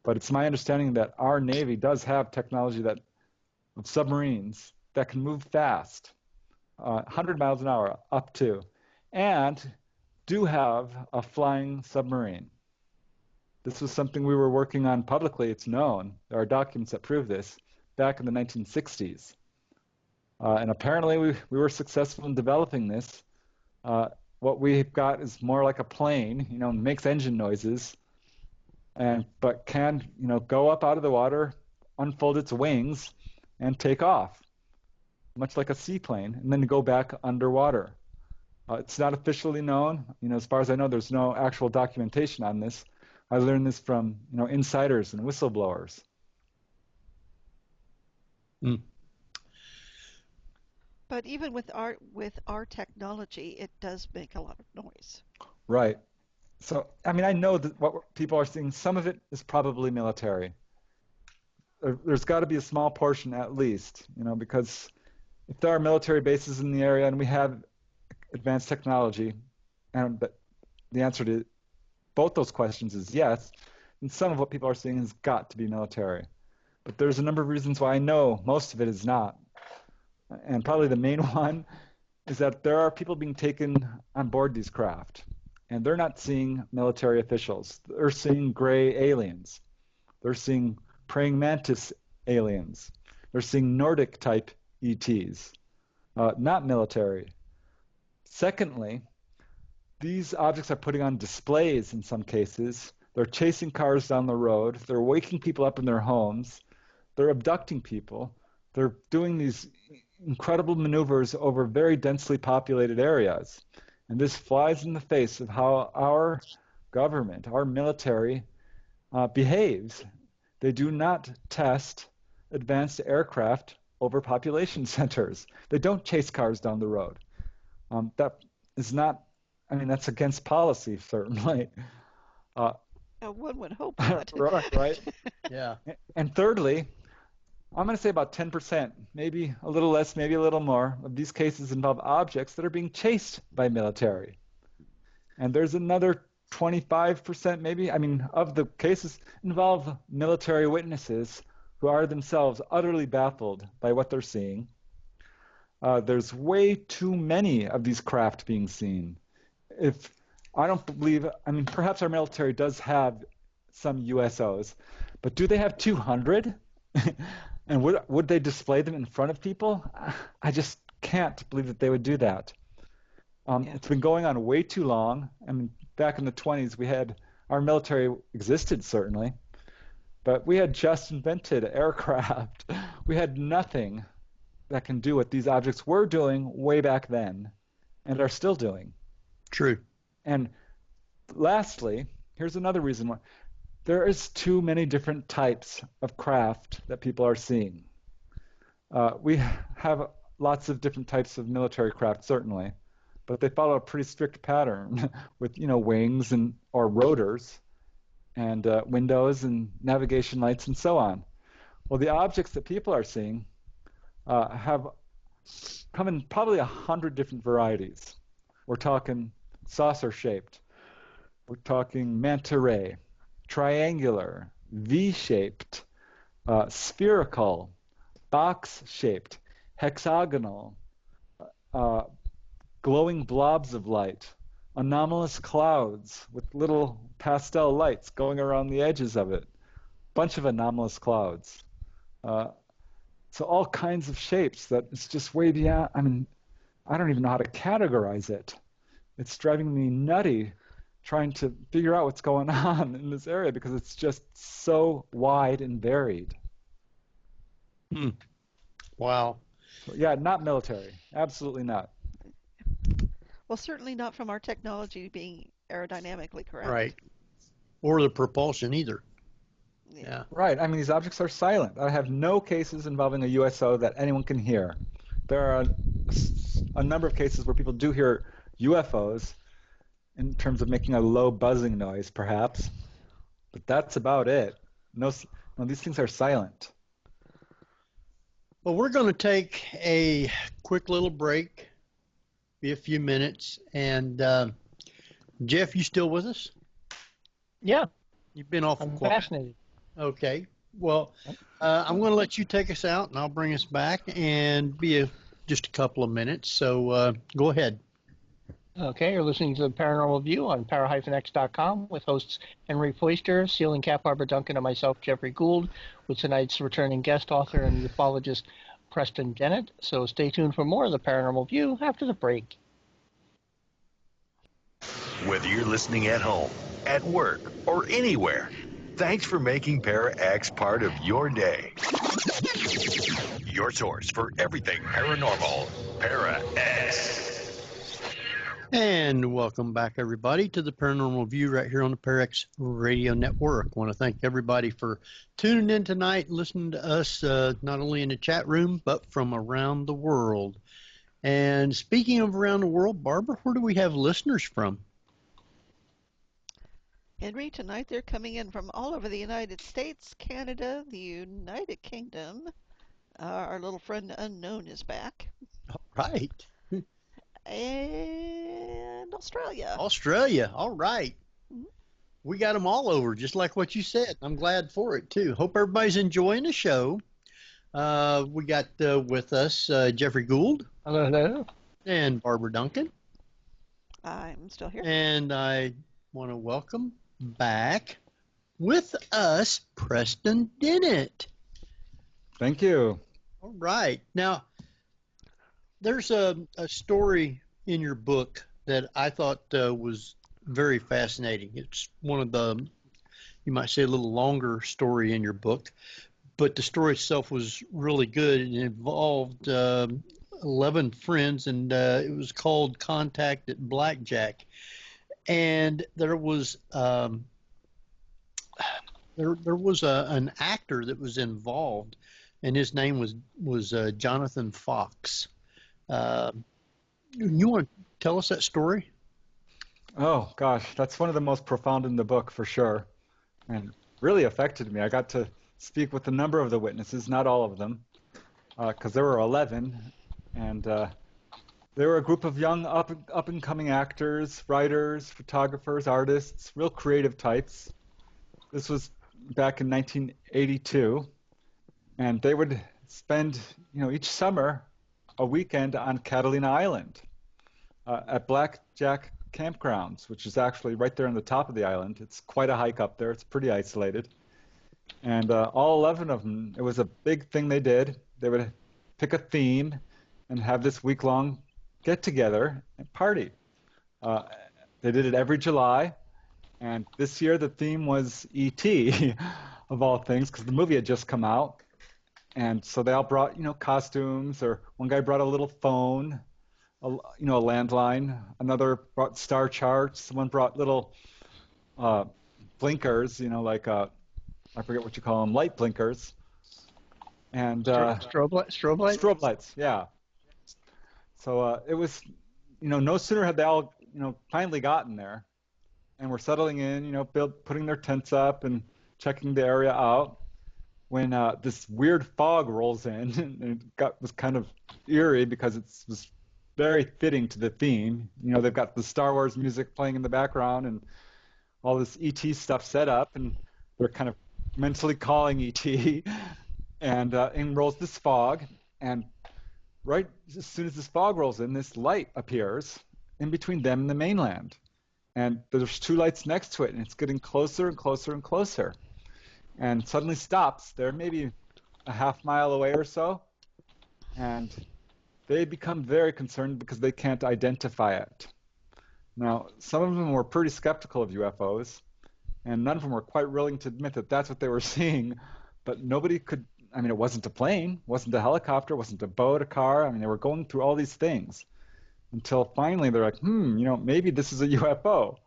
Speaker 6: But it's my understanding that our Navy does have technology of submarines that can move fast, 100 miles an hour up to, and do have a flying submarine. This was something we were working on publicly. It's known. There are documents that prove this back in the 1960s. And apparently we were successful in developing this. What we've got is more like a plane, makes engine noises, but can, go up out of the water, unfold its wings, and take off, much like a seaplane, and then go back underwater. It's not officially known. As far as I know, there's no actual documentation on this. I learned this from, insiders and whistleblowers.
Speaker 3: Mm.
Speaker 5: But even with our technology, it does make a lot of noise.
Speaker 6: Right. So, I know that what people are seeing, some of it is probably military. There's got to be a small portion at least, because if there are military bases in the area and we have advanced technology, and the answer to both those questions is yes, and some of what people are seeing has got to be military. But there's a number of reasons why I know most of it is not. And probably the main one is that there are people being taken on board these craft, and they're not seeing military officials. They're seeing gray aliens. They're seeing praying mantis aliens. They're seeing Nordic-type ETs, not military. Secondly, these objects are putting on displays in some cases. They're chasing cars down the road. They're waking people up in their homes. They're abducting people. They're doing these incredible maneuvers over very densely populated areas. And this flies in the face of how our government, our military, behaves. They do not test advanced aircraft over population centers. They don't chase cars down the road. That is not, I mean, that's against policy, certainly.
Speaker 5: One would hope not.
Speaker 6: Right.
Speaker 3: Yeah.
Speaker 6: And thirdly, I'm going to say about 10%, maybe a little less, maybe a little more, of these cases involve objects that are being chased by military. And there's another 25%, maybe, of the cases involve military witnesses who are themselves utterly baffled by what they're seeing. There's way too many of these craft being seen. Perhaps our military does have some USOs, but do they have 200? And would they display them in front of people? I just can't believe that they would do that. It's been going on way too long. Back in the 1920s, our military existed, certainly, but we had just invented aircraft. We had nothing that can do what these objects were doing way back then and are still doing.
Speaker 3: True.
Speaker 6: And lastly, here's another reason why. There is too many different types of craft that people are seeing. We have lots of different types of military craft, certainly, but they follow a pretty strict pattern with, wings or rotors and windows and navigation lights and so on. Well, the objects that people are seeing have come in probably 100 different varieties. We're talking saucer-shaped. We're talking manta ray, triangular, V-shaped, spherical, box-shaped, hexagonal, glowing blobs of light, anomalous clouds with little pastel lights going around the edges of it, bunch of anomalous clouds. So all kinds of shapes that it's just way beyond, I don't even know how to categorize it. It's driving me nutty trying to figure out what's going on in this area because it's just so wide and varied.
Speaker 3: Wow.
Speaker 6: So, yeah, not military. Absolutely not.
Speaker 5: Well, certainly not from our technology being aerodynamically correct.
Speaker 3: Right. Or the propulsion either. Yeah.
Speaker 6: Right. These objects are silent. I have no cases involving a USO that anyone can hear. There are a number of cases where people do hear UFOs in terms of making a low buzzing noise, perhaps. But that's about it. No, these things are silent.
Speaker 3: Well, we're going to take a quick little break, be a few minutes. And Jeff, you still with us?
Speaker 4: Yeah.
Speaker 3: You've been awful
Speaker 4: I'm
Speaker 3: quiet.
Speaker 4: fascinated.
Speaker 3: Okay. Well, I'm going to let you take us out, and I'll bring us back and be just a couple of minutes. So go ahead.
Speaker 4: Okay, you're listening to the Paranormal View on para-x.com with hosts Henry Foister, Ceiling Cap Barbara Duncan, and myself, Jeffrey Gould, with tonight's returning guest author and ufologist Preston Dennett. So stay tuned for more of the Paranormal View after the break.
Speaker 1: Whether you're listening at home, at work, or anywhere, thanks for making Para-X part of your day. Your source for everything paranormal, Para-X.
Speaker 3: And welcome back, everybody, to the Paranormal View right here on the Parax Radio Network. I want to thank everybody for tuning in tonight and listening to us, not only in the chat room, but from around the world. And speaking of around the world, Barbara, where do we have listeners from?
Speaker 5: Henry, tonight they're coming in from all over the United States, Canada, the United Kingdom. Our little friend Unknown is back.
Speaker 3: All right.
Speaker 5: And Australia.
Speaker 3: Australia. All right.
Speaker 5: Mm-hmm.
Speaker 3: We got them all over, just like what you said. I'm glad for it, too. Hope everybody's enjoying the show. We got with us Jeffrey Gould.
Speaker 4: Hello.
Speaker 3: And Barbara Duncan.
Speaker 5: I'm still here.
Speaker 3: And I want to welcome back with us Preston Dennett.
Speaker 6: Thank you.
Speaker 3: All right. Now, there's a story in your book that I thought was very fascinating. It's one of the, you might say, a little longer story in your book. but the story itself was really good. It involved 11 friends, and it was called Contact at Blackjack. And there was an actor that was involved, and his name was Jonathan Fox. You want to tell us that story?
Speaker 6: Oh, gosh, that's one of the most profound in the book for sure, and really affected me. I got to speak with a number of the witnesses, not all of them, because there were 11, and they were a group of young up-and-coming actors, writers, photographers, artists, real creative types. This was back in 1982, and they would spend, each summer a weekend on Catalina Island at Blackjack Campgrounds, which is actually right there on the top of the island. It's quite a hike up there. It's pretty isolated. And all 11 of them, it was a big thing they did. They would pick a theme and have this week-long get-together and party. They did it every July, and this year the theme was E.T., of all things, because the movie had just come out. And so they all brought, costumes, or one guy brought a little phone, a landline. Another brought star charts. Someone brought little blinkers, like I forget what you call them, light blinkers. And
Speaker 4: strobe lights.
Speaker 6: Strobe lights, yeah. So it was, no sooner had they all, finally gotten there, and were settling in, putting their tents up and checking the area out, when this weird fog rolls in, and it was kind of eerie because it was very fitting to the theme. They've got the Star Wars music playing in the background and all this E.T. stuff set up, and they're kind of mentally calling E.T. and in rolls this fog, and right as soon as this fog rolls in, this light appears in between them and the mainland, and there's two lights next to it, and it's getting closer and closer and closer, and suddenly stops. They're maybe a half mile away or so, and they become very concerned because they can't identify it. Now, some of them were pretty skeptical of UFOs, and none of them were quite willing to admit that that's what they were seeing, but nobody could. It wasn't a plane, wasn't a helicopter, wasn't a boat, a car. They were going through all these things until finally they're like, maybe this is a UFO,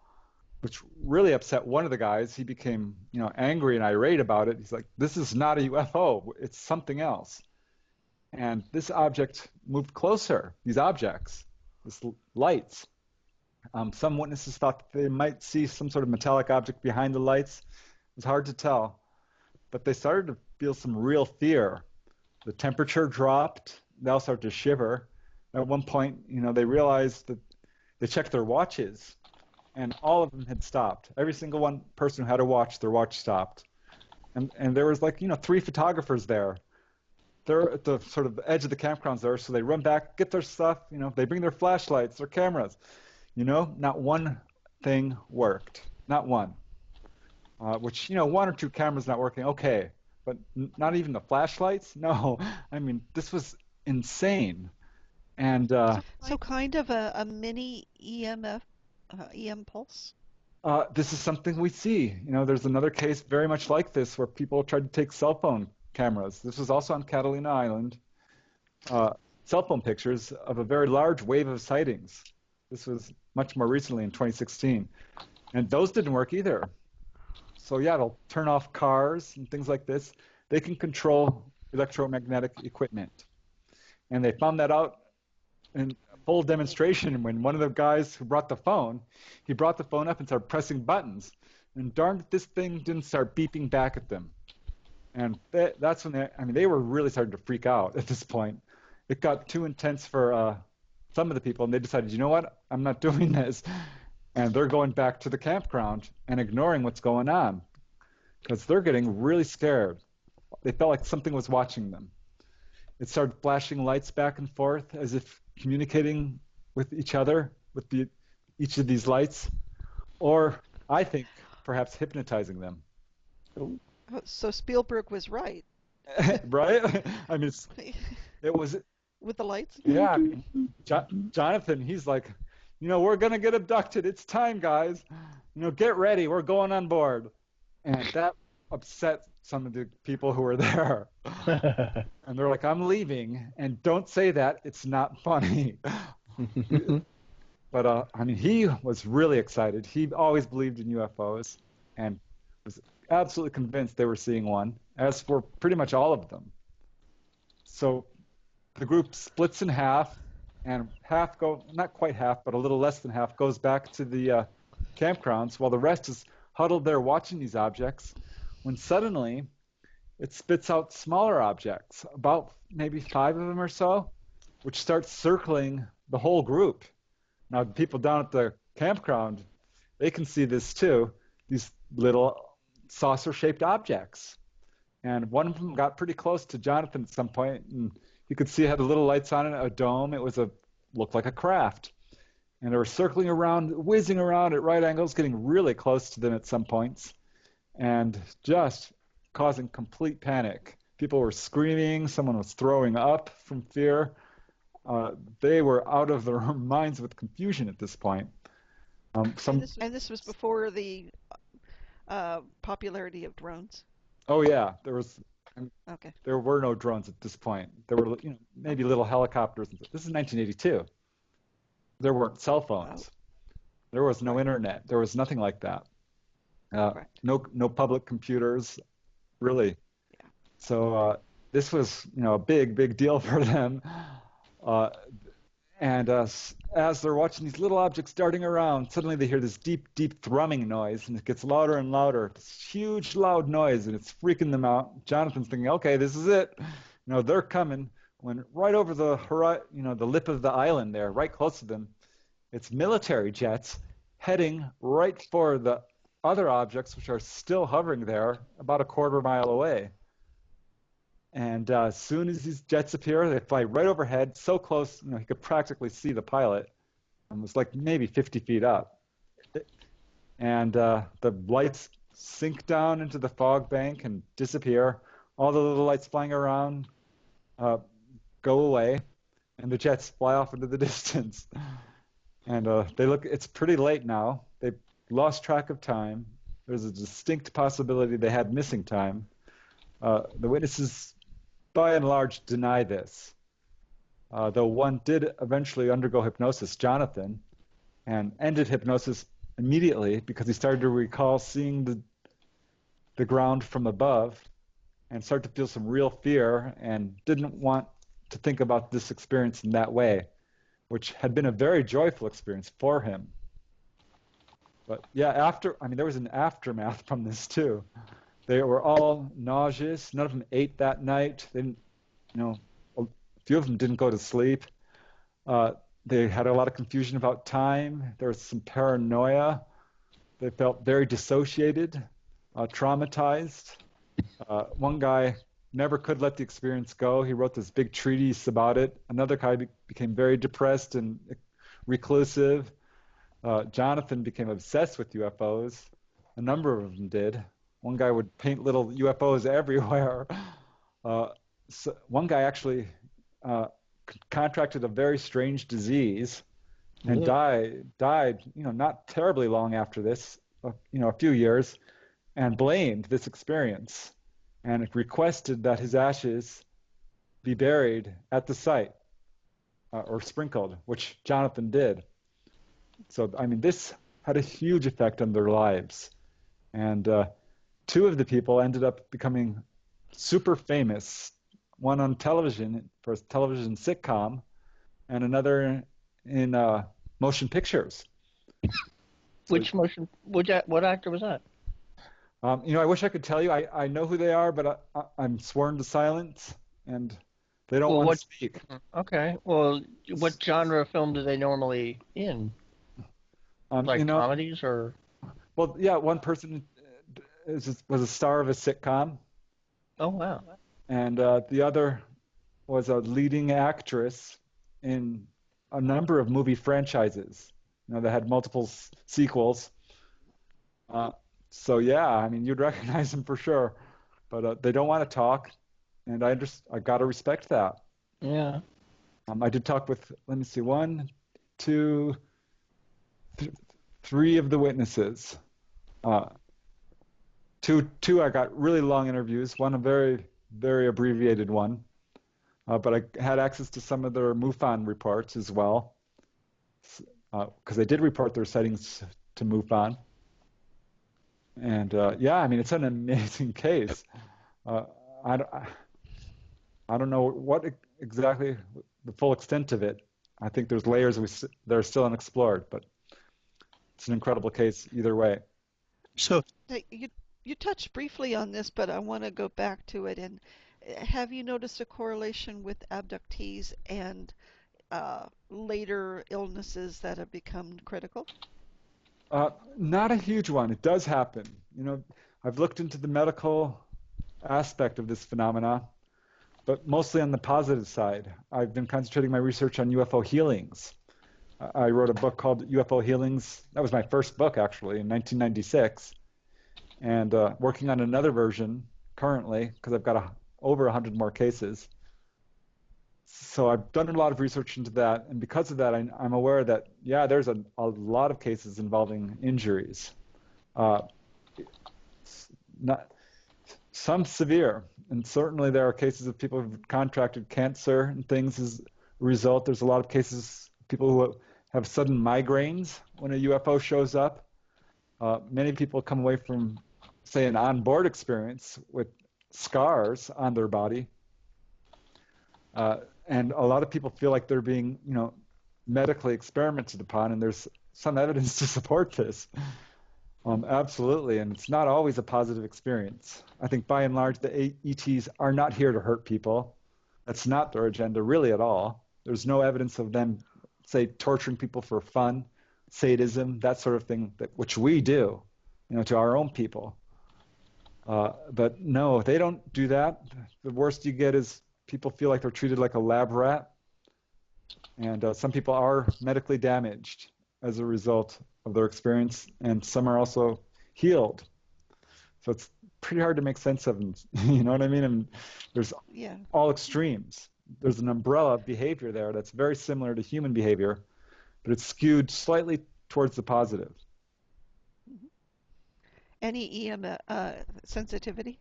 Speaker 6: which really upset one of the guys. He became, angry and irate about it. He's like, this is not a UFO, it's something else. And this object moved closer, these objects, these lights. Some witnesses thought that they might see some sort of metallic object behind the lights. It was hard to tell. But they started to feel some real fear. The temperature dropped. They all started to shiver. At one point, they realized that they checked their watches, and all of them had stopped. Every single one person who had a watch, their watch stopped. And there was 3 photographers there. They're at the sort of edge of the campgrounds there, so they run back, get their stuff, they bring their flashlights, their cameras. Not one thing worked. Not one. Which, 1 or 2 cameras not working, okay. But not even the flashlights? No. This was insane. And
Speaker 5: so kind of a mini EMF, EM pulse?
Speaker 6: This is something we see. There's another case very much like this where people tried to take cell phone cameras. This was also on Catalina Island. Cell phone pictures of a very large wave of sightings. This was much more recently in 2016. And those didn't work either. So yeah, they'll turn off cars and things like this. They can control electromagnetic equipment. And they found that out in full demonstration when one of the guys who brought the phone, he brought the phone up and started pressing buttons. And darn if this thing didn't start beeping back at them. And that's when they were really starting to freak out at this point. It got too intense for some of the people, and they decided, you know what, I'm not doing this. And they're going back to the campground and ignoring what's going on because they're getting really scared. They felt like something was watching them. It started flashing lights back and forth as if communicating with each other, with each of these lights, or I think perhaps hypnotizing them.
Speaker 5: So Spielberg was right.
Speaker 6: Right? It was...
Speaker 5: With the lights?
Speaker 6: Yeah. Jonathan, he's like, we're going to get abducted. It's time, guys. Get ready. We're going on board. And that upset some of the people who were there. And they're like, I'm leaving, and don't say that. It's not funny. But, I mean, he was really excited. He always believed in UFOs and was absolutely convinced they were seeing one, as for pretty much all of them. So the group splits in half, and half go, not quite half, but a little less than half, goes back to the campgrounds, while the rest is huddled there watching these objects, when suddenly it spits out smaller objects, about maybe 5 of them or so, which start circling the whole group. Now, the people down at the campground, they can see this too, these little saucer-shaped objects. And one of them got pretty close to Jonathan at some point, and you could see it had the little lights on it, a dome. It looked like a craft. And they were circling around, whizzing around at right angles, getting really close to them at some points, and just causing complete panic. People were screaming. Someone was throwing up from fear. They were out of their minds with confusion at this point.
Speaker 5: And this was before the popularity of drones.
Speaker 6: Oh yeah,
Speaker 5: Okay.
Speaker 6: There were no drones at this point. There were, maybe little helicopters. This is 1982. There weren't cell phones. There was no internet. There was nothing like that. No public computers, really.
Speaker 5: Yeah.
Speaker 6: So this was, a big deal for them. And as they're watching these little objects darting around, suddenly they hear this deep thrumming noise, and it gets louder and louder. This huge, loud noise, and it's freaking them out. Jonathan's thinking, okay, this is it. They're coming. When right over the the lip of the island there, right close to them, it's military jets heading right for the other objects, which are still hovering there about a quarter mile away. And as soon as these jets appear, they fly right overhead, so close, he could practically see the pilot. It was like maybe 50 feet up. And the lights sink down into the fog bank and disappear. All the little lights flying around go away, and the jets fly off into the distance. And it's pretty late now. They've lost track of time. There's a distinct possibility they had missing time. The witnesses, by and large, deny this, though one did eventually undergo hypnosis, Jonathan, and ended hypnosis immediately because he started to recall seeing the ground from above and started to feel some real fear and didn't want to think about this experience in that way, which had been a very joyful experience for him. But yeah, there was an aftermath from this too. They were all nauseous. None of them ate that night. They didn't, a few of them didn't go to sleep. They had a lot of confusion about time. There was some paranoia. They felt very dissociated, traumatized. One guy never could let the experience go. He wrote this big treatise about it. Another guy became very depressed and reclusive. Jonathan became obsessed with UFOs. A number of them did. One guy would paint little UFOs everywhere. So one guy actually contracted a very strange disease and died, not terribly long after this, a few years, and blamed this experience and requested that his ashes be buried at the site or sprinkled, which Jonathan did. So, this had a huge effect on their lives. And 2 of the people ended up becoming super famous, one on television for a television sitcom, and another in motion pictures.
Speaker 4: What actor was that?
Speaker 6: I wish I could tell you. I know who they are, but I'm sworn to silence, and they don't want to speak.
Speaker 4: Okay. Well, what genre of film do they normally in? Comedies or?
Speaker 6: Well, yeah, one person was a star of a sitcom.
Speaker 4: Oh, wow.
Speaker 6: And the other was a leading actress in a number of movie franchises, that had multiple sequels. So yeah, you'd recognize them for sure, but they don't want to talk, and I gotta respect that.
Speaker 4: Yeah.
Speaker 6: I did talk with, 1, 2, 3 of the witnesses. Two, I got really long interviews. One a very, very abbreviated one. But I had access to some of their MUFON reports as well, because they did report their sightings to MUFON. And yeah, I mean, it's an amazing case. I don't know what exactly the full extent of it. I think there's layers that are still unexplored, but it's an incredible case either way.
Speaker 3: So
Speaker 5: You touched briefly on this, but I want to go back to it. And have you noticed a correlation with abductees and later illnesses that have become critical?
Speaker 6: Not a huge one. It does happen. You know, I've looked into the medical aspect of this phenomena, but mostly on the positive side. I've been concentrating my research on UFO healings. I wrote a book called UFO Healings. That was my first book, actually, in 1996. And working on another version currently, because I've got over 100 more cases. So I've done a lot of research into that, and because of that, I'm aware that, yeah, there's a lot of cases involving injuries. Not some severe, and certainly there are cases of people who've contracted cancer and things as a result. There's a lot of cases of people who have sudden migraines when a UFO shows up. Many people come away from, say, an on-board experience with scars on their body. And a lot of people feel like they're being, medically experimented upon, and there's some evidence to support this. Absolutely, and it's not always a positive experience. I think by and large, the ETs are not here to hurt people. That's not their agenda really at all. There's no evidence of them, say, torturing people for fun, sadism, that sort of thing, which we do, to our own people. But no, they don't do that. The worst you get is people feel like they're treated like a lab rat, and some people are medically damaged as a result of their experience, and some are also healed. So it's pretty hard to make sense of them. You know what I mean? And there's all extremes. There's an umbrella of behavior there that's very similar to human behavior, but it's skewed slightly towards the positive.
Speaker 5: Any EM sensitivity?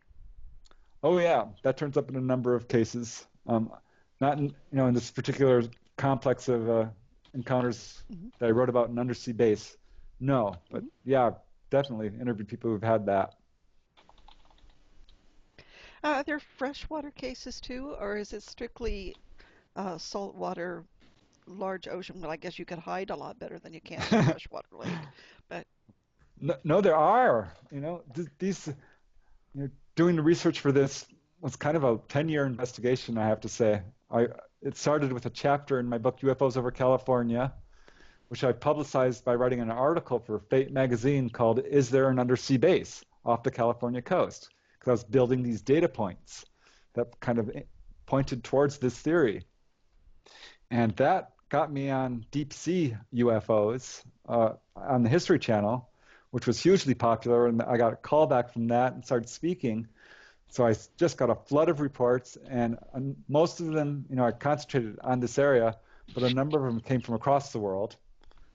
Speaker 6: Oh yeah, that turns up in a number of cases. Not in, in this particular complex of encounters that I wrote about in Undersea Base. No, but yeah, definitely interviewed people who've had that.
Speaker 5: Are there freshwater cases too, or is it strictly saltwater, large ocean? Well, I guess you could hide a lot better than you can in a freshwater lake. But
Speaker 6: no, there are. These. Doing the research for this was kind of a 10-year investigation, I have to say. It started with a chapter in my book, UFOs Over California, which I publicized by writing an article for Fate magazine called Is There an Undersea Base Off the California Coast? Because I was building these data points that kind of pointed towards this theory. And that got me on deep sea UFOs on the History Channel, which was hugely popular, and I got a call back from that and started speaking. So I just got a flood of reports, and most of them, I concentrated on this area, but a number of them came from across the world.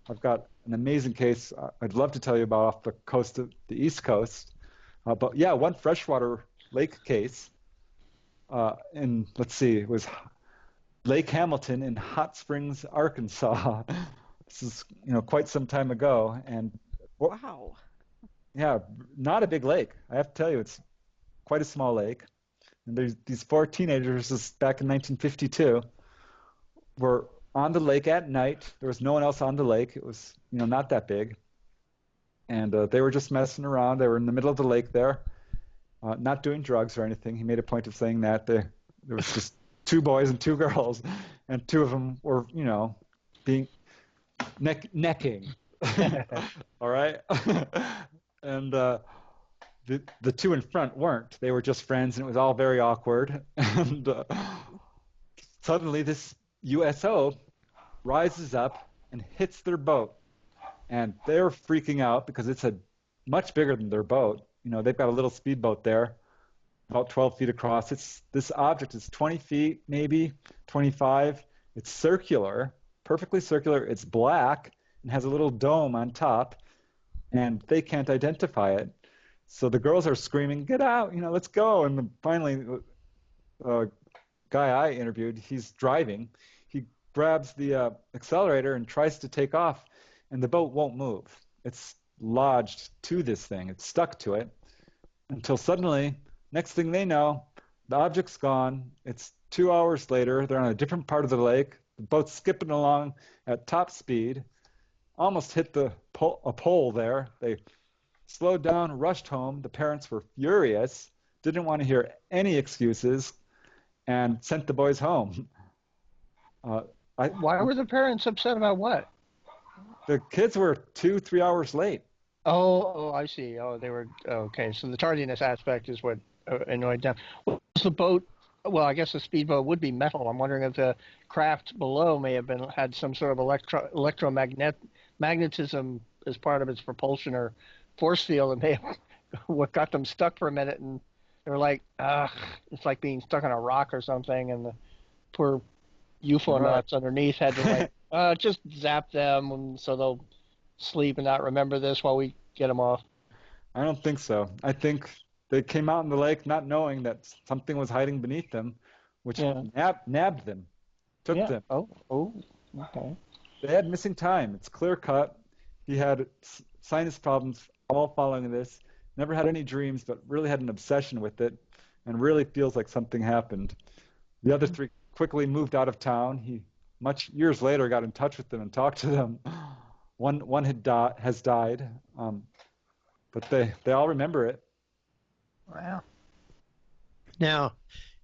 Speaker 6: I've got an amazing case I'd love to tell you about off the coast of the East Coast. But yeah, one freshwater lake case it was Lake Hamilton in Hot Springs, Arkansas. This is, quite some time ago, and
Speaker 5: wow.
Speaker 6: Yeah, not a big lake. I have to tell you, it's quite a small lake. And there's these four teenagers back in 1952 were on the lake at night. There was no one else on the lake. It was, not that big. And they were just messing around. They were in the middle of the lake there, not doing drugs or anything. He made a point of saying that. There was just two boys and two girls, and two of them were, being necking. All right. And the two in front weren't. They were just friends, and it was all very awkward. And suddenly this USO rises up and hits their boat. And they're freaking out because it's much bigger than their boat. They've got a little speedboat there, about 12 feet across. This object is 20 feet, maybe 25. It's circular, perfectly circular. It's black and has a little dome on top, and they can't identify it. So the girls are screaming, "Get out! Let's go!" And finally, a guy I interviewed, he's driving. He grabs the accelerator and tries to take off, and the boat won't move. It's lodged to this thing. It's stuck to it until suddenly, next thing they know, the object's gone. It's 2 hours later. They're on a different part of the lake. The boat's skipping along at top speed. Almost hit a pole there. They slowed down, rushed home. The parents were furious, didn't want to hear any excuses, and sent the boys home.
Speaker 4: Why were the parents upset about what?
Speaker 6: The kids were 2-3 hours late.
Speaker 4: Oh, I see. Oh, they were okay. So the tardiness aspect is what annoyed them. Was the boat? Well, I guess the speedboat would be metal. I'm wondering if the craft below may have had some sort of electromagnetism as part of its propulsion or force field, and may have what got them stuck for a minute, and they're like, it's like being stuck on a rock or something, and the poor UFO nuts underneath had to just zap them, and so they'll sleep and not remember this while we get them off.
Speaker 6: I don't think so. I think they came out in the lake not knowing that something was hiding beneath them, which nabbed them, took them.
Speaker 4: Oh, okay.
Speaker 6: They had missing time. It's clear cut. He had sinus problems all following this. Never had any dreams, but really had an obsession with it, and really feels like something happened. The other three quickly moved out of town. He, much years later, got in touch with them and talked to them. One has died, but they all remember it.
Speaker 4: Wow.
Speaker 3: Now,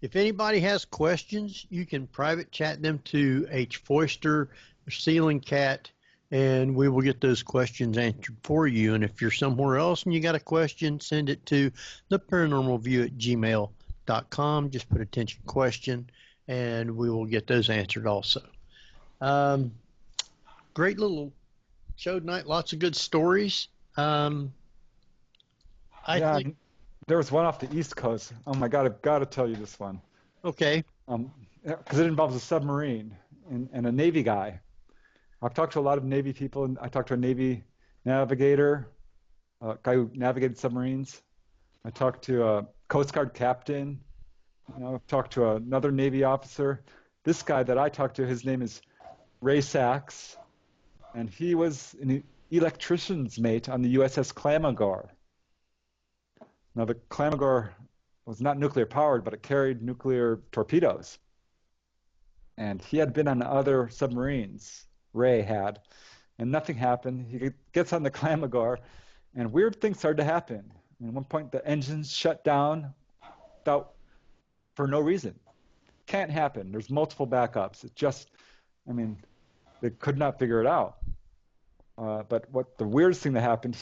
Speaker 3: if anybody has questions, you can private chat them to H. Foister or Ceiling Cat, and we will get those questions answered for you. And if you're somewhere else and you got a question, send it to theparanormalview@gmail.com. Just put attention question, and we will get those answered also. Great little show tonight. Lots of good stories. I think
Speaker 6: there was one off the East Coast. Oh my God, I've got to tell you this one.
Speaker 3: Okay.
Speaker 6: Because it involves a submarine and a Navy guy. I've talked to a lot of Navy people, and I talked to a Navy navigator, a guy who navigated submarines. I talked to a Coast Guard captain. I've talked to another Navy officer. This guy that I talked to, his name is Ray Sachs, and he was an electrician's mate on the USS Clamagore. Now, the Clamagore was not nuclear powered, but it carried nuclear torpedoes. And he had been on other submarines, Ray had, and nothing happened. He gets on the Clamagore, and weird things started to happen. And at one point, the engines shut down for no reason. Can't happen. There's multiple backups. They could not figure it out. But what the weirdest thing that happened,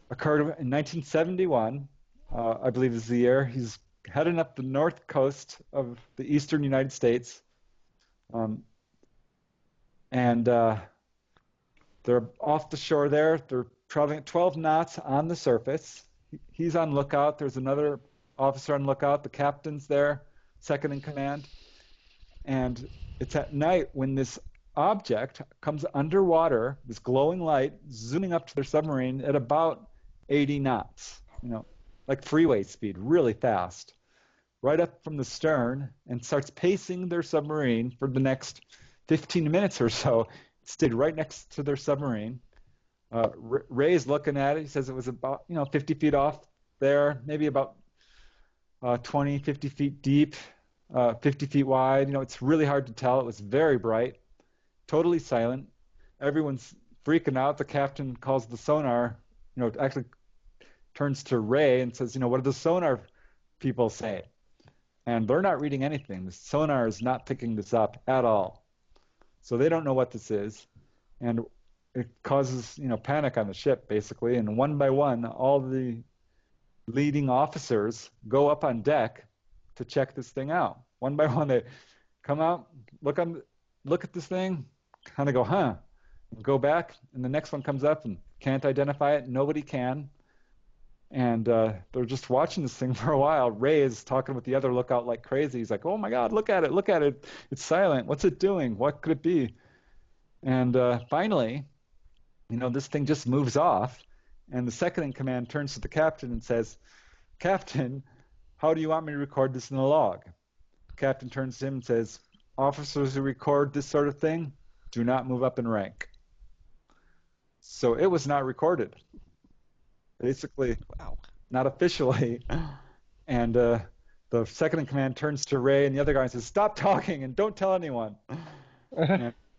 Speaker 6: occurred in 1971, I believe is the year. He's heading up the north coast of the eastern United States. And they're off the shore there. They're traveling at 12 knots on the surface. He's on lookout. There's another officer on lookout. The captain's there, second in command. And it's at night when this object comes underwater, this glowing light, zooming up to their submarine at about 80 knots, like freeway speed, really fast, right up from the stern, and starts pacing their submarine for the next 15 minutes or so. It stayed right next to their submarine. Ray's looking at it. He says it was about 50 feet off there, maybe about 20, 50 feet deep, 50 feet wide. It's really hard to tell. It was very bright, totally silent. Everyone's freaking out. The captain calls the sonar, actually turns to Ray and says, what do the sonar people say? And they're not reading anything. The sonar is not picking this up at all. So they don't know what this is. And it causes, panic on the ship, basically. And one by one, all the leading officers go up on deck to check this thing out. One by one, they come out, look at this thing, kind of go, and go back. And the next one comes up and can't identify it. Nobody can. And they're just watching this thing for a while. Ray is talking with the other lookout like crazy. He's like, oh my God, look at it. It's silent. What's it doing? What could it be? And finally, this thing just moves off. And the second in command turns to the captain and says, "Captain, how do you want me to record this in the log?" The captain turns to him and says, "Officers who record this sort of thing do not move up in rank." So it was not recorded. Basically,
Speaker 5: Wow.
Speaker 6: not officially. And the second in command turns to Ray and the other guy and says, "Stop talking and don't tell anyone."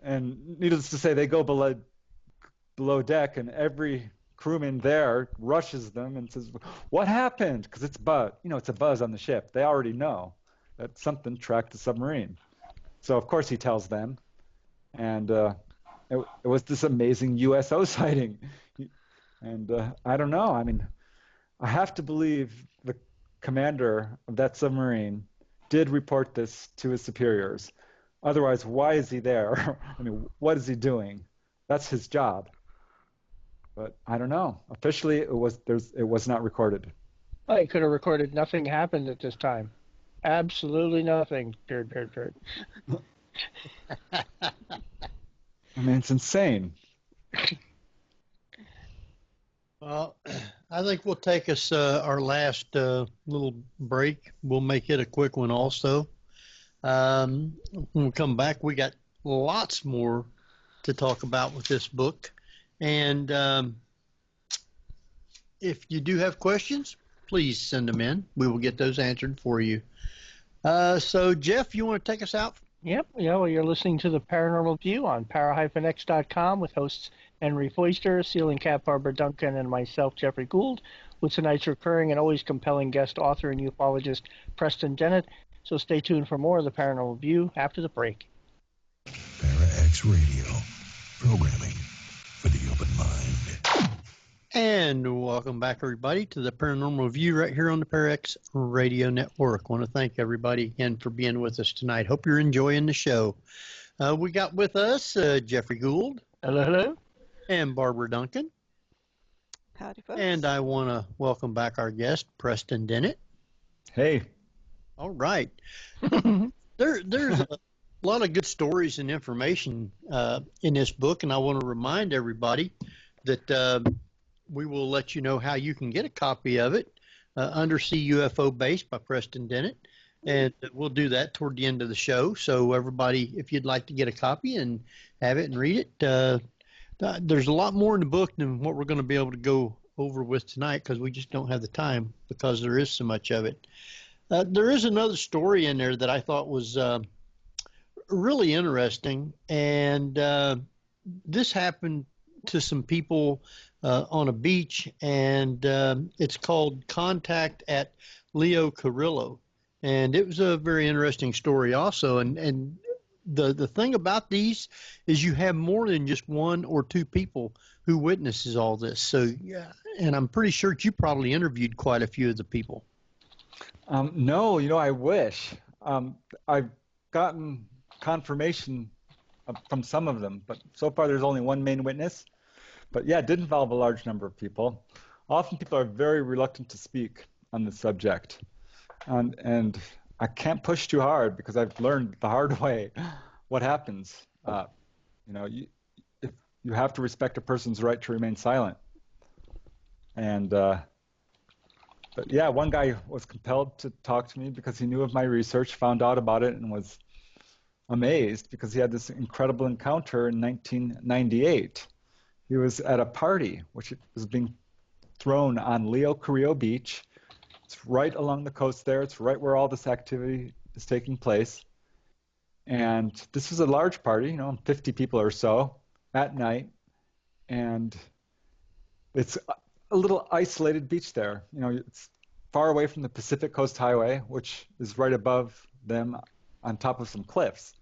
Speaker 6: and needless to say, they go below deck, and every crewman there rushes them and says, "What happened?" Because it's a buzz on the ship. They already know that something tracked the submarine. So of course he tells them, and it was this amazing USO sighting. And I don't know. I mean, I have to believe the commander of that submarine did report this to his superiors. Otherwise, why is he there? I mean, what is he doing? That's his job. But I don't know. Officially, it was not recorded.
Speaker 4: I could have recorded nothing happened at this time. Absolutely nothing. Period.
Speaker 6: I mean, it's insane.
Speaker 3: Well, I think we'll take us our last little break. We'll make it a quick one also. When we come back, we got lots more to talk about with this book. And if you do have questions, please send them in. We will get those answered for you. So, Jeff, you want to take us out?
Speaker 4: Yep. Yeah, well, you're listening to the Paranormal View on para-x.com with hosts Henry Foister, Ceiling Cat Barbara Duncan, and myself, Jeffrey Gould, with tonight's recurring and always compelling guest author and ufologist Preston Dennett. So stay tuned for more of the Paranormal View after the break.
Speaker 1: Para-X Radio, programming for the open mind.
Speaker 3: And welcome back, everybody, to the Paranormal View right here on the Para-X Radio Network. I want to thank everybody again for being with us tonight. Hope you're enjoying the show. We got with us Jeffrey Gould.
Speaker 4: Hello.
Speaker 3: And Barbara Duncan.
Speaker 5: Howdy, folks.
Speaker 3: And I want to welcome back our guest, Preston Dennett.
Speaker 6: Hey.
Speaker 3: All right. There's a lot of good stories and information in this book, and I want to remind everybody that we will let you know how you can get a copy of it, Undersea UFO Base by Preston Dennett, and we'll do that toward the end of the show. So everybody, if you'd like to get a copy and have it and read it, there's a lot more in the book than what we're going to be able to go over with tonight because we just don't have the time because there is so much of it. There is another story in there that I thought was really interesting, and this happened to some people on a beach, and it's called Contact at Leo Carrillo, and it was a very interesting story also, and the thing about these is you have more than just one or two people who witnesses all this. So, and I'm pretty sure you probably interviewed quite a few of the people.
Speaker 6: No, I wish. I've gotten confirmation from some of them, but so far there's only one main witness. But yeah, it did involve a large number of people. Often people are very reluctant to speak on the subject. And I can't push too hard because I've learned the hard way what happens. You have to respect a person's right to remain silent. And but yeah, one guy was compelled to talk to me because he knew of my research, found out about it, and was amazed because he had this incredible encounter in 1998. He was at a party which was being thrown on Leo Carrillo Beach. It's right along the coast there. It's right where all this activity is taking place. And this was a large party, 50 people or so at night. And it's a little isolated beach there. It's far away from the Pacific Coast Highway, which is right above them on top of some cliffs.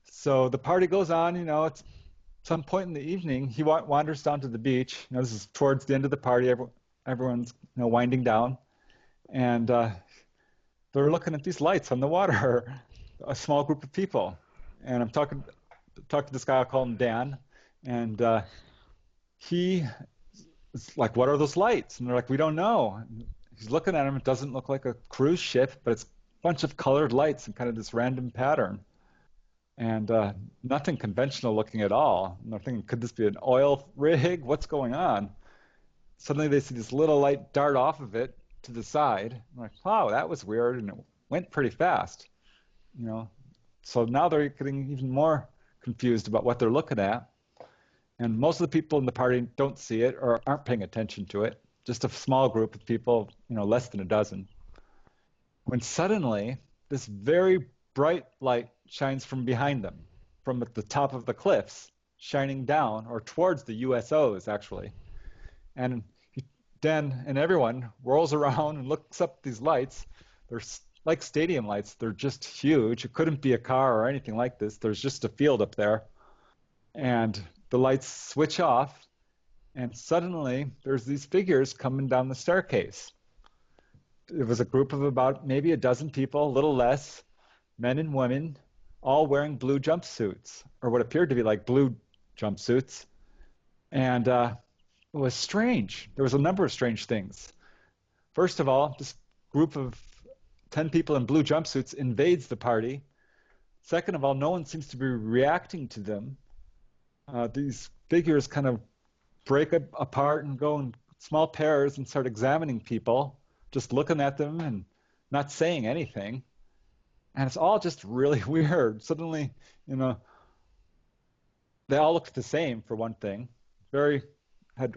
Speaker 6: So the party goes on, it's some point in the evening, he wanders down to the beach. This is towards the end of the party. Everyone's winding down. And they're looking at these lights on the water, a small group of people. And I'm talking to this guy, I'll call him Dan. And he is like, "What are those lights?" And they're like, "We don't know." And he's looking at them. It doesn't look like a cruise ship, but it's a bunch of colored lights in kind of this random pattern. And nothing conventional looking at all. And I'm thinking, could this be an oil rig? What's going on? suddenly they see this little light dart off of it to the side. I'm like, wow, that was weird, and it went pretty fast. So now they're getting even more confused about what they're looking at. And most of the people in the party don't see it or aren't paying attention to it. Just a small group of people, less than a dozen. When suddenly this very bright light shines from behind them, from at the top of the cliffs, shining down, or towards the USOs, actually. And Dan and everyone whirls around and looks up these lights. They're like stadium lights. They're just huge. It couldn't be a car or anything like this. There's just a field up there. And the lights switch off, and suddenly there's these figures coming down the staircase. It was a group of about maybe a dozen people, a little less, men and women, all wearing blue jumpsuits, or what appeared to be like blue jumpsuits. And it was strange. There was a number of strange things. First of all, this group of 10 people in blue jumpsuits invades the party. Second of all, no one seems to be reacting to them. These figures kind of break apart and go in small pairs and start examining people, just looking at them and not saying anything. And it's all just really weird. Suddenly, they all looked the same, for one thing.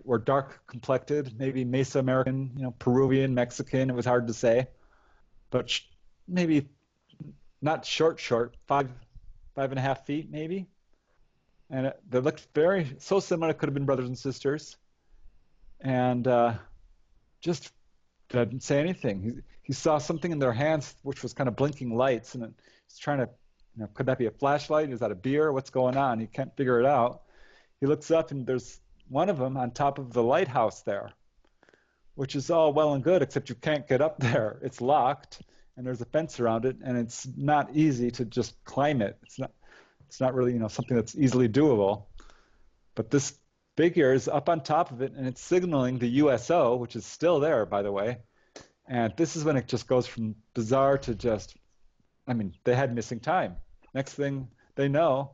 Speaker 6: Were dark complected, maybe Mesoamerican, Peruvian, Mexican. It was hard to say, but maybe not short, 5.5 feet, maybe. And they looked so similar. It could have been brothers and sisters. And just didn't say anything. He saw something in their hands which was kind of blinking lights, and he's trying to, could that be a flashlight? Is that a beer? What's going on? He can't figure it out. He looks up, and there's one of them on top of the lighthouse there, which is all well and good, except you can't get up there. It's locked, and there's a fence around it, and it's not easy to just climb it. It's not really, something that's easily doable. But this figure is up on top of it, and it's signaling the USO, which is still there, by the way. And this is when it just goes from bizarre to just, they had missing time. Next thing they know,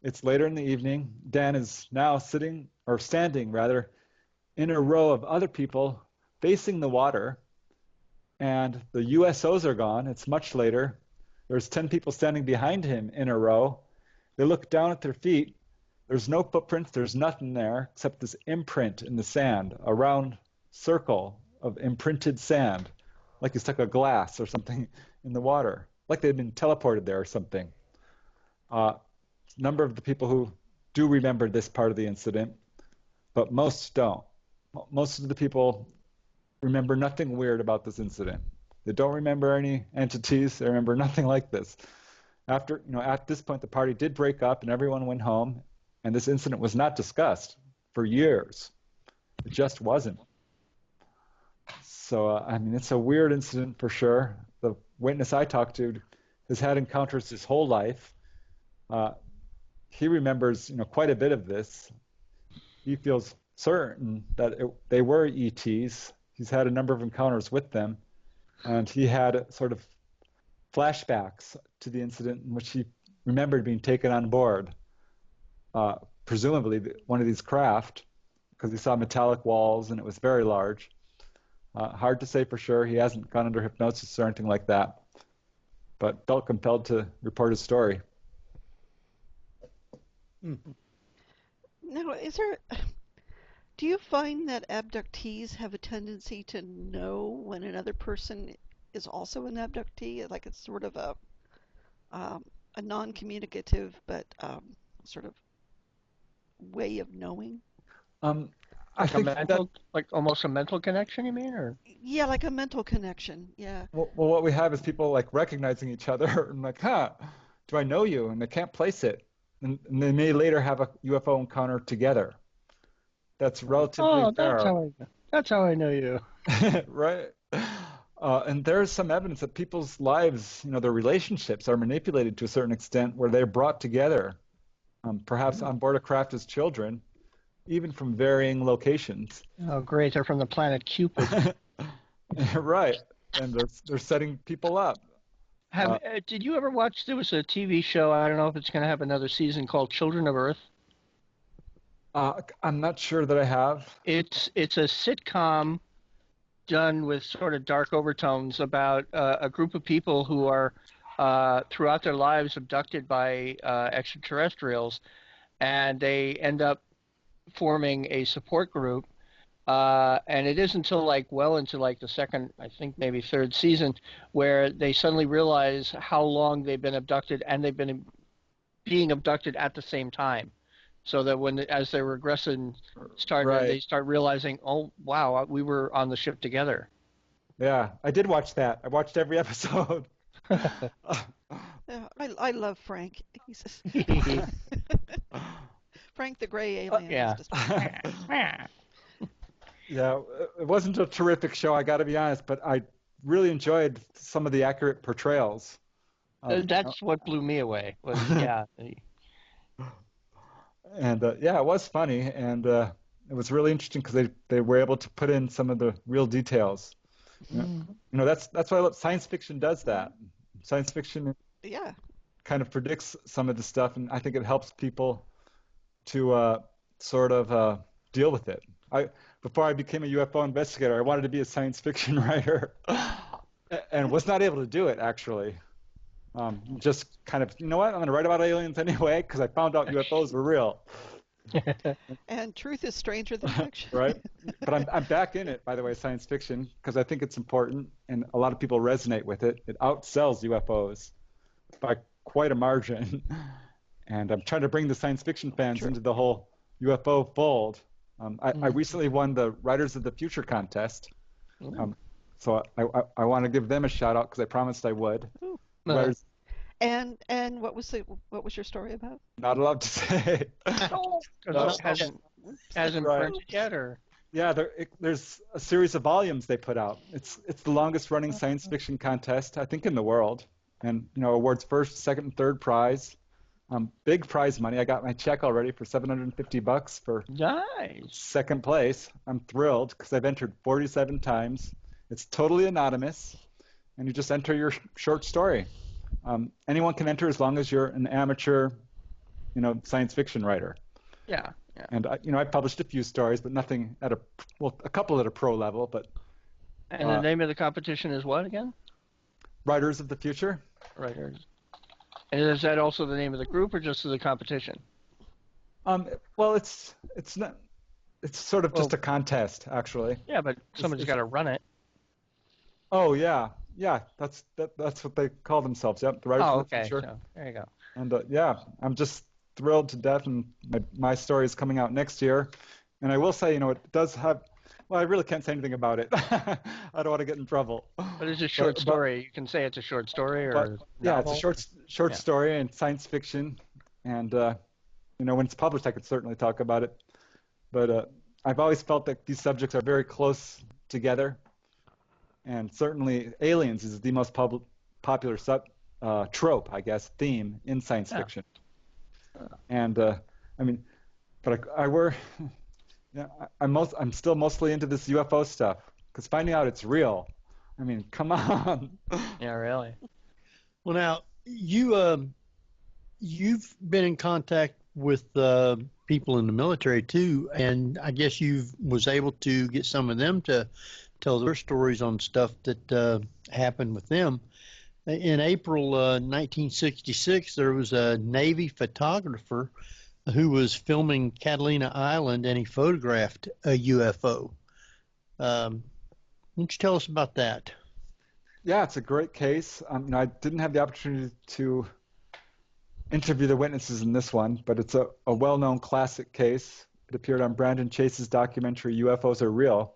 Speaker 6: it's later in the evening. Dan is now standing in a row of other people facing the water, and the USOs are gone. It's much later. There's 10 people standing behind him in a row. They look down at their feet. There's no footprints. There's nothing there except this imprint in the sand, a round circle of imprinted sand, like you stuck a glass or something in the water, like they'd been teleported there or something. A number of the people who do remember this part of the incident, but most don't. Most of the people remember nothing weird about this incident. They don't remember any entities. They remember nothing like this. After, at this point, the party did break up and everyone went home, and this incident was not discussed for years. It just wasn't. So, it's a weird incident for sure. The witness I talked to has had encounters his whole life. He remembers, quite a bit of this. He feels certain that they were ETs. He's had a number of encounters with them, and he had sort of flashbacks to the incident in which he remembered being taken on board, presumably one of these craft, because he saw metallic walls and it was very large. Hard to say for sure. He hasn't gone under hypnosis or anything like that, but felt compelled to report his story.
Speaker 5: Now, do you find that abductees have a tendency to know when another person is also an abductee? Like it's sort of a non-communicative but sort of way of knowing?
Speaker 4: I think like almost a mental connection, you mean? Or?
Speaker 5: Yeah, like a mental connection, yeah.
Speaker 6: Well, what we have is people like recognizing each other and like, do I know you? And they can't place it. And they may later have a UFO encounter together. That's relatively rare.
Speaker 4: That's how I know you.
Speaker 6: Right. And there's some evidence that people's lives, their relationships are manipulated to a certain extent where they're brought together, perhaps on board a craft as children, even from varying locations.
Speaker 4: Oh, great. They're from the planet Cupid.
Speaker 6: Right. And they're setting people up.
Speaker 4: Did you ever watch, there was a TV show, I don't know if it's going to have another season, called Children of Earth?
Speaker 6: I'm not sure that I have.
Speaker 4: It's a sitcom done with sort of dark overtones about a group of people who are throughout their lives abducted by extraterrestrials, and they end up forming a support group. And it isn't until well into the second, I think maybe third season, where they suddenly realize how long they've been abducted, and they've been being abducted at the same time. So that as their regression started,
Speaker 6: Right.
Speaker 4: They start realizing, oh wow, we were on the ship together.
Speaker 6: Yeah, I did watch that. I watched every episode.
Speaker 5: Yeah, I love Frank. He's just Frank the Gray Alien.
Speaker 4: Yeah.
Speaker 6: Yeah, it wasn't a terrific show, I got to be honest, but I really enjoyed some of the accurate portrayals.
Speaker 4: That's what blew me away. Yeah.
Speaker 6: And yeah, it was funny, and it was really interesting because they were able to put in some of the real details. You know, that's why I love science fiction does that. Science fiction kind of predicts some of the stuff, and I think it helps people to sort of deal with it. Before I became a UFO investigator, I wanted to be a science fiction writer, and was not able to do it actually. Just kind of, you know what? I'm going to write about aliens anyway because I found out UFOs were real.
Speaker 5: And truth is stranger than fiction.
Speaker 6: Right? But I'm back in it, by the way, science fiction, because I think it's important and a lot of people resonate with it. It outsells UFOs by quite a margin. And I'm trying to bring the science fiction fans into the whole UFO fold. I recently won the Writers of the Future contest. So I want to give them a shout out because I promised I would.
Speaker 5: And what was your story about?
Speaker 6: Not allowed to say.
Speaker 4: Hasn't printed yet, or?
Speaker 6: Yeah, there's a series of volumes they put out. It's the longest running science fiction contest, I think, in the world, and awards first, second, and third prize. Big prize money. I got my check already for $750 for second place. I'm thrilled because I've entered 47 times. It's totally anonymous, and you just enter your short story. Anyone can enter as long as you're an amateur, science fiction writer.
Speaker 4: Yeah.
Speaker 6: And I published a few stories, but nothing a couple at a pro level. But
Speaker 4: and the name of the competition is what again? Writers
Speaker 6: of the Future.
Speaker 4: Writers. And is that also the name of the group, or just the competition?
Speaker 6: Well, it's not. It's sort of just a contest, actually.
Speaker 4: Yeah, but somebody's got to run it.
Speaker 6: Oh yeah. That's what they call themselves. Yep, the Writers of the Future.
Speaker 4: So, there you go.
Speaker 6: And I'm just thrilled to death, and my story is coming out next year. And I will say, it does have. Well, I really can't say anything about it. I don't want to get in trouble.
Speaker 4: But it's a short story. You can say it's a short story, or
Speaker 6: yeah, it's a short story and science fiction. And when it's published, I could certainly talk about it. But I've always felt that these subjects are very close together. And certainly, aliens is the most popular trope, I guess, theme in science fiction. And I'm still mostly into this UFO stuff because finding out it's real. I mean, come on.
Speaker 4: Yeah, really.
Speaker 3: Well, now you've been in contact with people in the military too, and I guess you was able to get some of them to tell their stories on stuff that happened with them. In April 1966, there was a Navy photographer who was filming Catalina Island, and he photographed a UFO. Why don't you tell us about that?
Speaker 6: Yeah, it's a great case. I didn't have the opportunity to interview the witnesses in this one, but it's a well-known classic case. It appeared on Brandon Chase's documentary UFOs Are Real,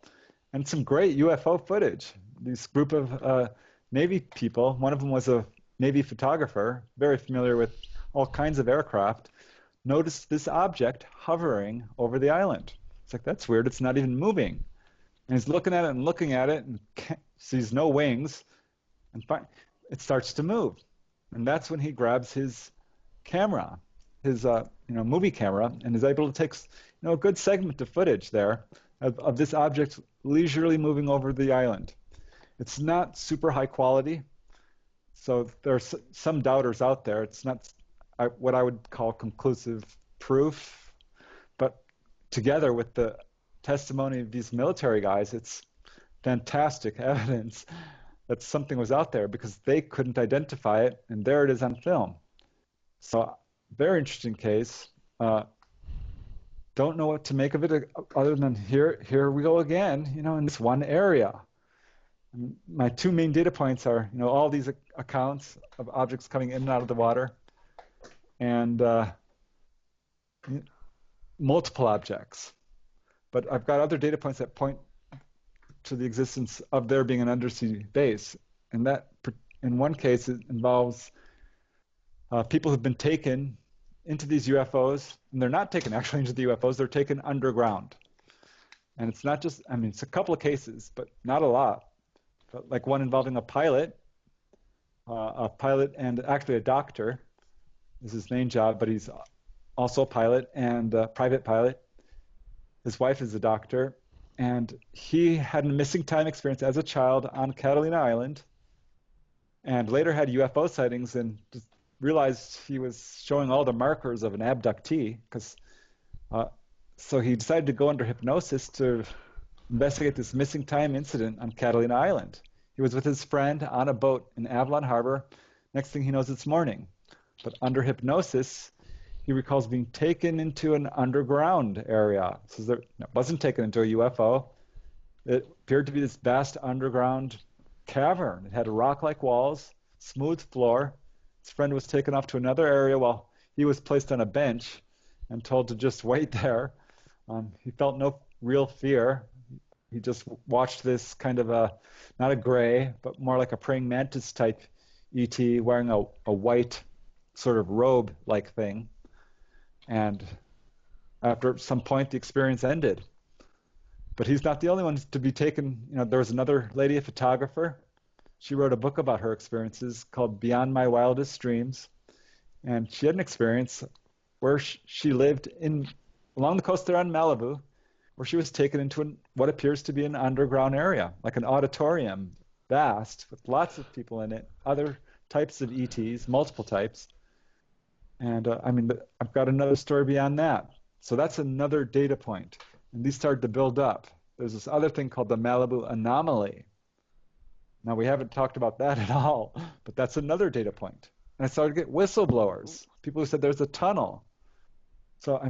Speaker 6: and some great UFO footage. This group of Navy people, one of them was a Navy photographer, very familiar with all kinds of aircraft, noticed this object hovering over the island. It's like, that's weird, it's not even moving. And he's looking at it and sees no wings, and it starts to move. And that's when he grabs his camera, his movie camera, and is able to take a good segment of footage there of this object leisurely moving over the island. It's not super high quality, so there's some doubters out there. It's not what I would call conclusive proof, but together with the testimony of these military guys, it's fantastic evidence that something was out there because they couldn't identify it, and there it is on film. So, very interesting case. Don't know what to make of it other than here we go again, in this one area. My two main data points are, all these accounts of objects coming in and out of the water, and multiple objects. But I've got other data points that point to the existence of there being an undersea base, and that, in one case, it involves people who've been taken into these UFOs, and they're not taken actually into the UFOs, they're taken underground. And it's not just, it's a couple of cases, but not a lot. But like one involving a pilot and actually a doctor is his main job, but he's also a pilot and a private pilot. His wife is a doctor, and he had a missing time experience as a child on Catalina Island, and later had UFO sightings and just realized he was showing all the markers of an abductee. So he decided to go under hypnosis to investigate this missing time incident on Catalina Island. He was with his friend on a boat in Avalon Harbor. Next thing he knows, it's morning. But under hypnosis, he recalls being taken into an underground area. So it wasn't taken into a UFO. It appeared to be this vast underground cavern. It had rock-like walls, smooth floor. His friend was taken off to another area while he was placed on a bench and told to just wait there. He felt no real fear. He just watched this kind of not a gray, but more like a praying mantis type ET wearing a white sort of robe-like thing. And after some point, the experience ended. But he's not the only one to be taken. There was another lady, a photographer. She wrote a book about her experiences called Beyond My Wildest Dreams. And she had an experience where she lived along the coast there on Malibu, where she was taken into what appears to be an underground area, like an auditorium, vast, with lots of people in it, other types of ETs, multiple types. And I've got another story beyond that. So that's another data point. And these started to build up. There's this other thing called the Malibu anomaly. Now, we haven't talked about that at all, but that's another data point. And I started to get whistleblowers, people who said there's a tunnel. So,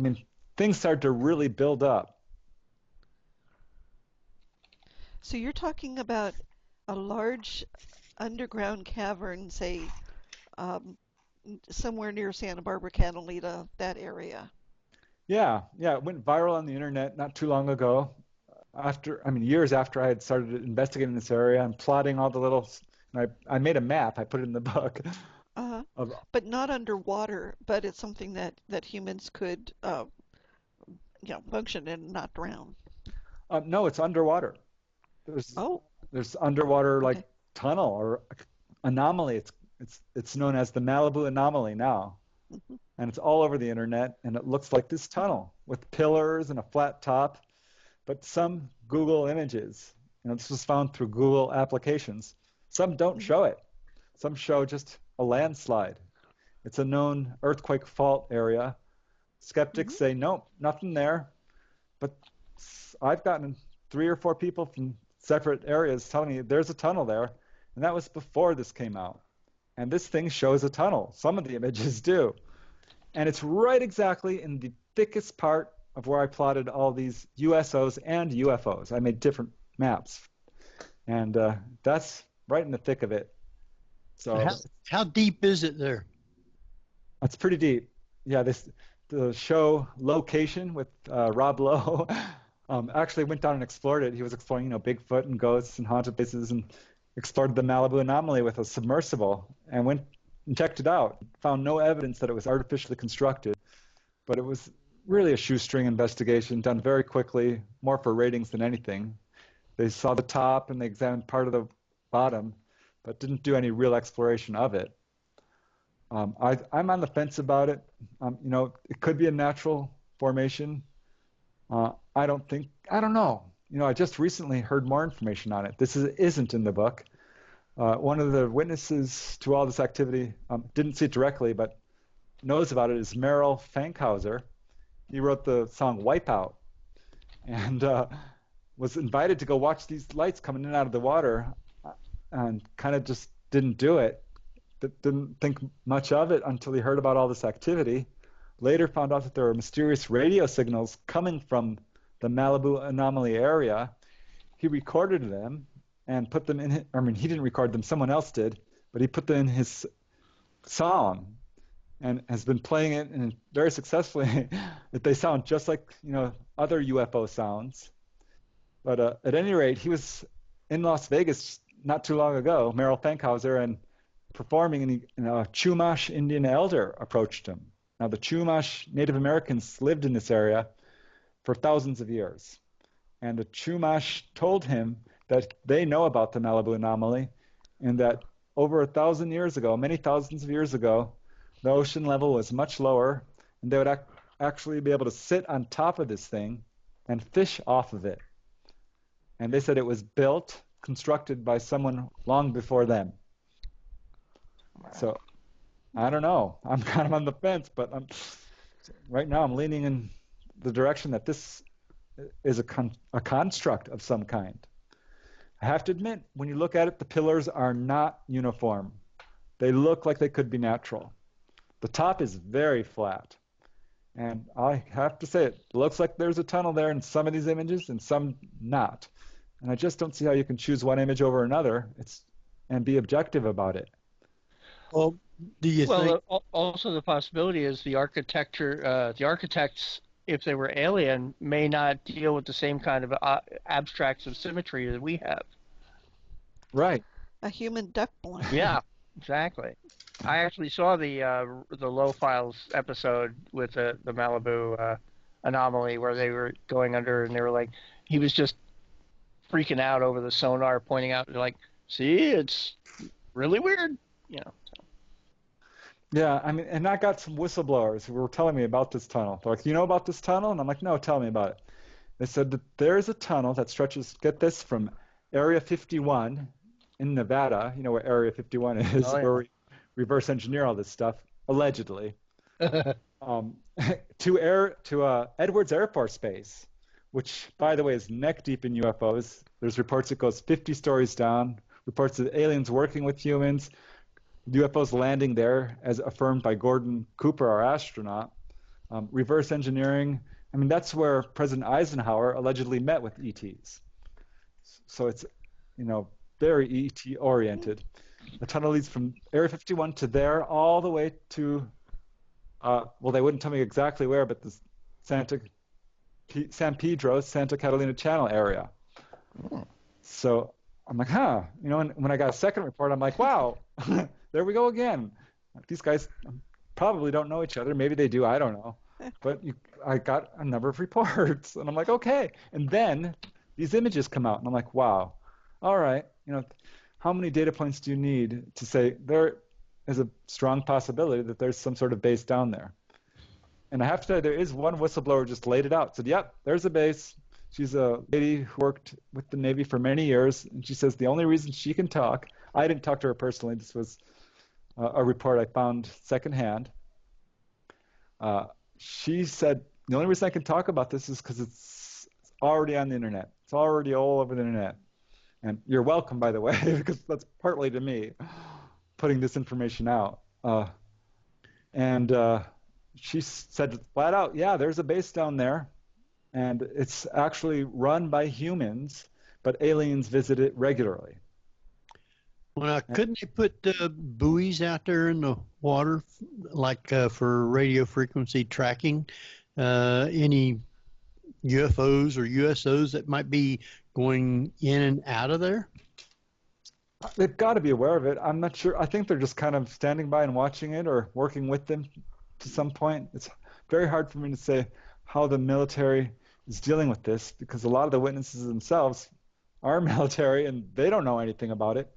Speaker 6: things started to really build up.
Speaker 5: So you're talking about a large underground cavern, say, somewhere near Santa Barbara, Catalina, that area.
Speaker 6: Yeah, it went viral on the internet not too long ago. Years after I had started investigating this area and plotting all the little, I made a map. I put it in the book.
Speaker 5: But not underwater. But it's something that humans could, function and not drown.
Speaker 6: No, it's underwater. There's underwater tunnel or anomaly. It's known as the Malibu anomaly now. Mm-hmm. And it's all over the internet, and it looks like this tunnel with pillars and a flat top. But some Google images, this was found through Google applications. Some don't show it. Some show just a landslide. It's a known earthquake fault area. Skeptics say, nope, nothing there. But I've gotten 3 or 4 people from separate areas telling me there's a tunnel there, and that was before this came out. And this thing shows a tunnel. Some of the images do. And it's right exactly in the thickest part of where I plotted all these USOs and UFOs. I made different maps. And that's right in the thick of it. So
Speaker 3: how deep is it there?
Speaker 6: It's pretty deep. Yeah, the show Location with Rob Lowe actually went down and explored it. He was exploring, Bigfoot and ghosts and haunted places, and explored the Malibu anomaly with a submersible and went and checked it out. Found no evidence that it was artificially constructed, but it was really a shoestring investigation done very quickly, more for ratings than anything. They saw the top and they examined part of the bottom, but didn't do any real exploration of it. I'm on the fence about it. It could be a natural formation. I don't know. I just recently heard more information on it. This isn't in the book. One of the witnesses to all this activity didn't see it directly, but knows about it is Merrill Fankhauser. He wrote the song Wipeout, and was invited to go watch these lights coming in and out of the water, and kind of just didn't do it. Didn't think much of it until he heard about all this activity. Later found out that there were mysterious radio signals coming from the Malibu anomaly area. He recorded them and put them in, he didn't record them, someone else did, but he put them in his song and has been playing it, and very successfully. That they sound just like, other UFO sounds. But at any rate, he was in Las Vegas not too long ago, Merrill Fankhauser, and performing, and a Chumash Indian elder approached him. Now, the Chumash Native Americans lived in this area for thousands of years. And the Chumash told him that they know about the Malibu anomaly, and that over 1,000 years ago, many thousands of years ago, the ocean level was much lower, and they would actually be able to sit on top of this thing and fish off of it. And they said it was constructed by someone long before them. So, I don't know. I'm kind of on the fence, but right now I'm leaning in the direction that this is a construct of some kind. I have to admit, when you look at it, the pillars are not uniform. They look like they could be natural. The top is very flat. And I have to say, it looks like there's a tunnel there in some of these images and some not. And I just don't see how you can choose one image over another and be objective about it.
Speaker 3: Well, do you think?
Speaker 4: Also the possibility is the architects, if they were alien, may not deal with the same kind of abstracts of symmetry that we have.
Speaker 6: Right.
Speaker 5: A human duck blind.
Speaker 4: Yeah, exactly. I actually saw the Low Files episode with the Malibu anomaly where they were going under, and they were like, he was just freaking out over the sonar, pointing out, like, see, it's really weird, So.
Speaker 6: Yeah, and I got some whistleblowers who were telling me about this tunnel. They're like, you know about this tunnel? And I'm like, no, tell me about it. They said that there's a tunnel that stretches, get this, from Area 51 in Nevada, where Area 51 is, where we reverse engineer all this stuff, allegedly, to Edwards Air Force Base, which, by the way, is neck deep in UFOs. There's reports it goes 50 stories down, reports of aliens working with humans, UFOs landing there, as affirmed by Gordon Cooper, our astronaut. Reverse engineering. That's where President Eisenhower allegedly met with ETs. So it's, very ET oriented. The tunnel leads from Area 51 to there, all the way to, they wouldn't tell me exactly where, but the San Pedro, Santa Catalina Channel area. So I'm like, and when I got a second report, I'm like, wow. There we go again. These guys probably don't know each other. Maybe they do. I don't know. But I got a number of reports, and I'm like, okay. And then these images come out, and I'm like, wow. All right. How many data points do you need to say there is a strong possibility that there's some sort of base down there? And I have to tell you, there is one whistleblower just laid it out. Said, yep, there's a base. She's a lady who worked with the Navy for many years, and she says the only reason she can talk, I didn't talk to her personally, this was a report I found secondhand. She said, the only reason I can talk about this is because it's already on the internet. It's already all over the internet. And you're welcome, by the way, because that's partly to me putting this information out. She said flat out, yeah, there's a base down there, and it's actually run by humans, but aliens visit it regularly.
Speaker 3: Well, couldn't they put buoys out there in the water, like for radio frequency tracking? Any UFOs or USOs that might be going in and out of there?
Speaker 6: They've got to be aware of it. I'm not sure. I think they're just kind of standing by and watching it or working with them to some point. It's very hard for me to say how the military is dealing with this, because a lot of the witnesses themselves are military and they don't know anything about it.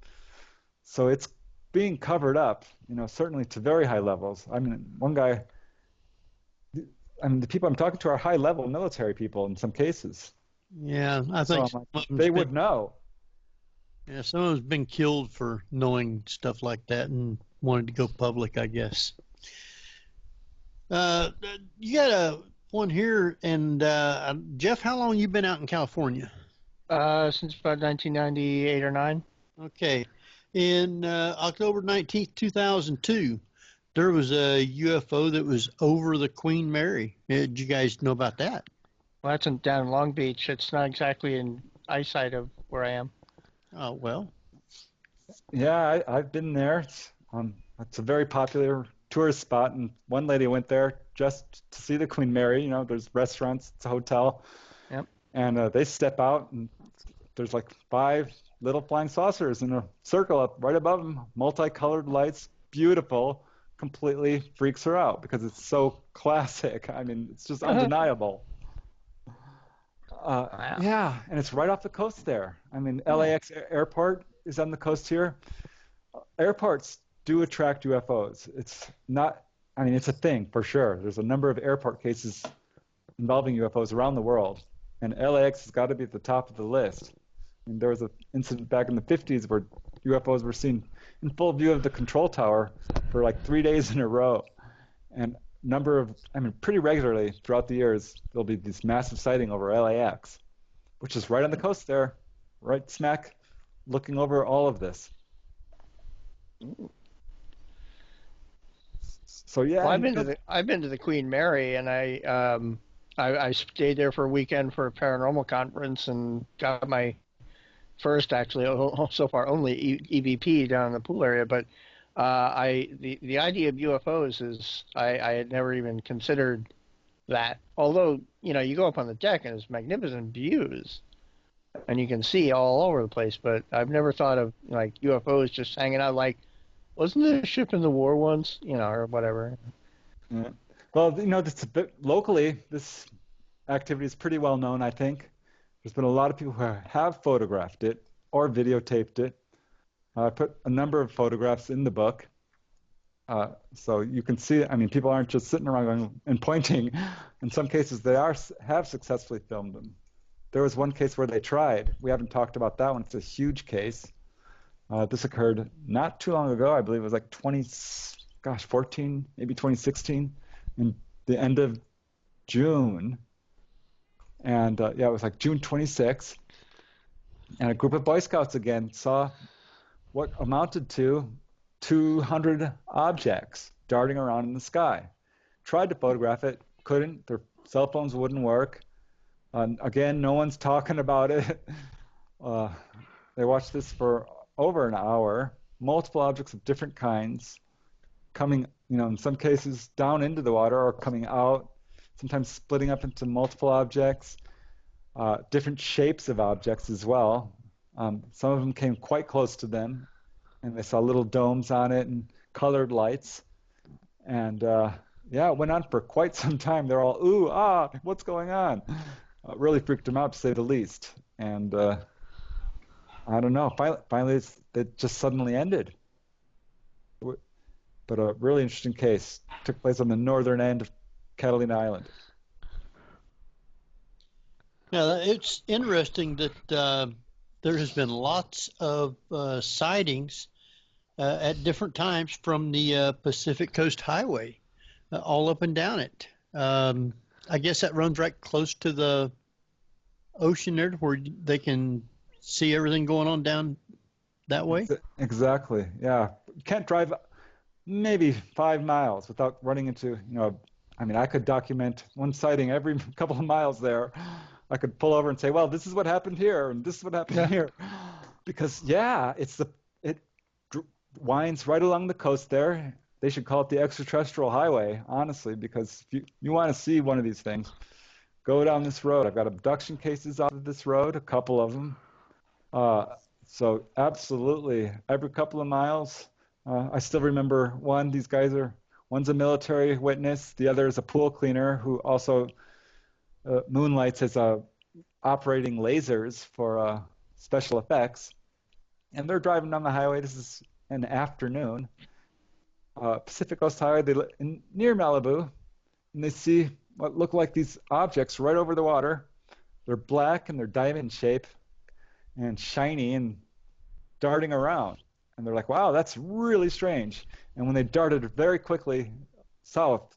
Speaker 6: So it's being covered up, certainly to very high levels. One guy, the people I'm talking to are high-level military people in some cases.
Speaker 3: Yeah, I think
Speaker 6: they would know.
Speaker 3: Yeah, someone's been killed for knowing stuff like that and wanted to go public, I guess. You got one here, and Jeff, how long you been out in California?
Speaker 4: Since about 1998 or 9.
Speaker 3: Okay. In October 19th, 2002, there was a UFO that was over the Queen Mary. Did you guys know about that?
Speaker 4: Well, that's down in Long Beach. It's not exactly in eyesight of where I am.
Speaker 3: Oh, well.
Speaker 6: Yeah, I've been there. It's a very popular tourist spot, and one lady went there just to see the Queen Mary. You know, there's restaurants, it's a hotel.
Speaker 4: Yep.
Speaker 6: And they step out, and there's like 5 little flying saucers in a circle up right above them, multicolored lights, beautiful, completely freaks her out because it's so classic. I mean, it's just undeniable.
Speaker 4: Wow.
Speaker 6: Yeah, and it's right off the coast there. I mean, LAX airport is on the coast here. Airports do attract UFOs. It's not, I mean, it's a thing for sure. There's a number of airport cases involving UFOs around the world, and LAX has got to be at the top of the list. And there was an incident back in the 50s where UFOs were seen in full view of the control tower for like 3 days in a row. And pretty regularly throughout the years, there'll be this massive sighting over LAX, which is right on the coast there, right smack, looking over all of this. So yeah,
Speaker 4: Well, I've been to the Queen Mary, and I stayed there for a weekend for a paranormal conference and got my first, actually, so far only EVP down in the pool area. But the idea of UFOs is I had never even considered that. Although, you know, you go up on the deck and it's magnificent views, and you can see all over the place. But I've never thought of like UFOs just hanging out. Like, wasn't there a ship in the war once, you know, or whatever?
Speaker 6: Yeah. Well, you know, locally, this activity is pretty well known, I think. There's been a lot of people who have photographed it or videotaped it. I put a number of photographs in the book. So you can see, I mean, people aren't just sitting around going and pointing. In some cases, they have successfully filmed them. There was one case where they tried. We haven't talked about that one. It's a huge case. This occurred not too long ago. I believe it was like 2014, maybe 2016, in the end of June. And yeah, it was like June 26th. And a group of Boy Scouts again saw what amounted to 200 objects darting around in the sky. Tried to photograph it, couldn't. Their cell phones wouldn't work. Again, no one's talking about it. They watched this for over an hour, multiple objects of different kinds, coming, you know, in some cases down into the water or coming out, sometimes splitting up into multiple objects, different shapes of objects as well. Some of them came quite close to them, and they saw little domes on it and colored lights. And yeah, it went on for quite some time. They're all, ooh, ah, what's going on? Really freaked them out, to say the least. And I don't know. Finally, it just suddenly ended. But a really interesting case took place on the northern end of Catalina Island.
Speaker 3: Yeah, it's interesting that there has been lots of sightings at different times from the Pacific Coast Highway, all up and down it. I guess that runs right close to the ocean there, where they can see everything going on down that way.
Speaker 6: Exactly. Yeah, you can't drive maybe 5 miles without running into, you know, I mean, I could document one sighting every couple of miles there. I could pull over and say, well, this is what happened here, and this is what happened here. Because, yeah, it winds right along the coast there. They should call it the extraterrestrial highway, honestly, because if you want to see one of these things, go down this road. I've got abduction cases off of this road, a couple of them. So absolutely, every couple of miles. I still remember one. These guys one's a military witness. The other is a pool cleaner who also moonlights as operating lasers for special effects. And they're driving down the highway. This is an afternoon. Pacific Coast Highway, near Malibu, and they see what look like these objects right over the water. They're black and they're diamond shape and shiny and darting around. And they're like, wow, that's really strange. And when they darted very quickly south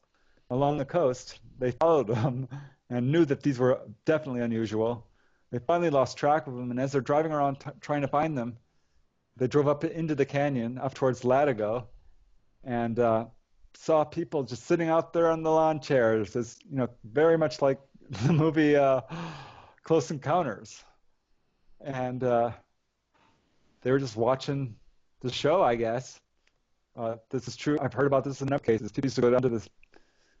Speaker 6: along the coast, they followed them and knew that these were definitely unusual. They finally lost track of them, and as they're driving around trying to find them, they drove up into the canyon, up towards Latigo, and saw people just sitting out there on the lawn chairs, as very much like the movie Close Encounters. And they were just watching the show, I guess. This is true. I've heard about this in other cases. People used to go down to this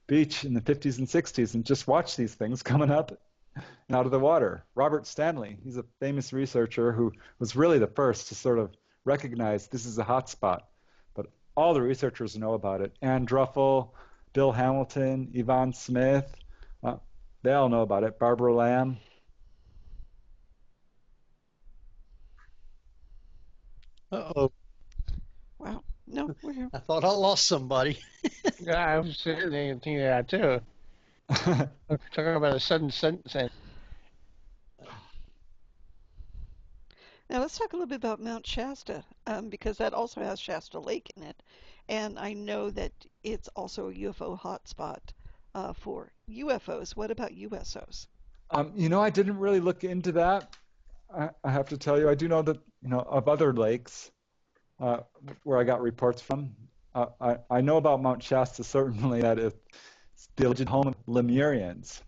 Speaker 6: beach in the 50s and 60s and just watch these things coming up and out of the water. Robert Stanley, he's a famous researcher who was really the first to sort of recognize this is a hot spot. But all the researchers know about it. Ann Druffel, Bill Hamilton, Yvonne Smith, they all know about it. Barbara Lamb.
Speaker 3: Uh-oh.
Speaker 5: Wow. No, we're here.
Speaker 3: I thought I lost somebody.
Speaker 4: Yeah, I was thinking that too. Talking about a sudden sentence.
Speaker 5: Now let's talk a little bit about Mount Shasta, because that also has Shasta Lake in it, and I know that it's also a UFO hotspot for UFOs. What about USOs?
Speaker 6: I didn't really look into that. I have to tell you, I do know that of other lakes where I got reports from. I know about Mount Shasta certainly, that it's the alleged home of Lemurians,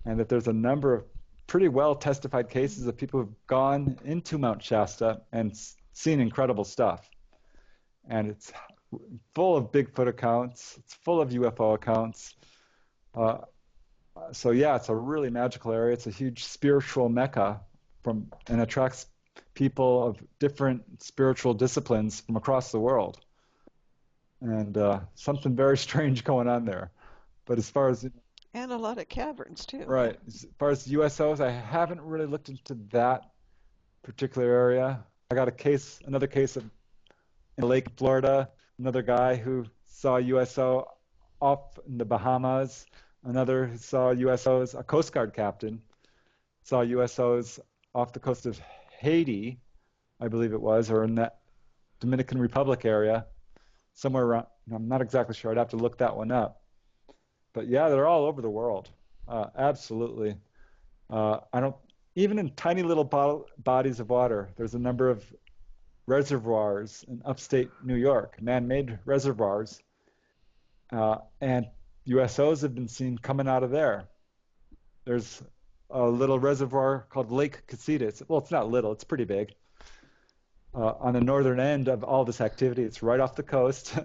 Speaker 6: and that there's a number of pretty well testified cases of people who've gone into Mount Shasta and seen incredible stuff. And it's full of Bigfoot accounts. It's full of UFO accounts. So yeah, it's a really magical area. It's a huge spiritual mecca and attracts people of different spiritual disciplines from across the world. And something very strange going on there. But as far as
Speaker 5: and a lot of caverns too.
Speaker 6: Right. As far as USOs, I haven't really looked into that particular area. I got another case in Lake Florida, another guy who saw a USO off in the Bahamas, another who saw USOs, a Coast Guard captain saw USOs off the coast of Haiti, I believe it was, or in that Dominican Republic area, somewhere around, I'm not exactly sure, I'd have to look that one up. But yeah, they're all over the world. Absolutely. Even in tiny little bodies of water, there's a number of reservoirs in upstate New York, man-made reservoirs, and USOs have been seen coming out of there. There's a little reservoir called Lake Casitas. Well, it's not little, it's pretty big. On the northern end of all this activity, it's right off the coast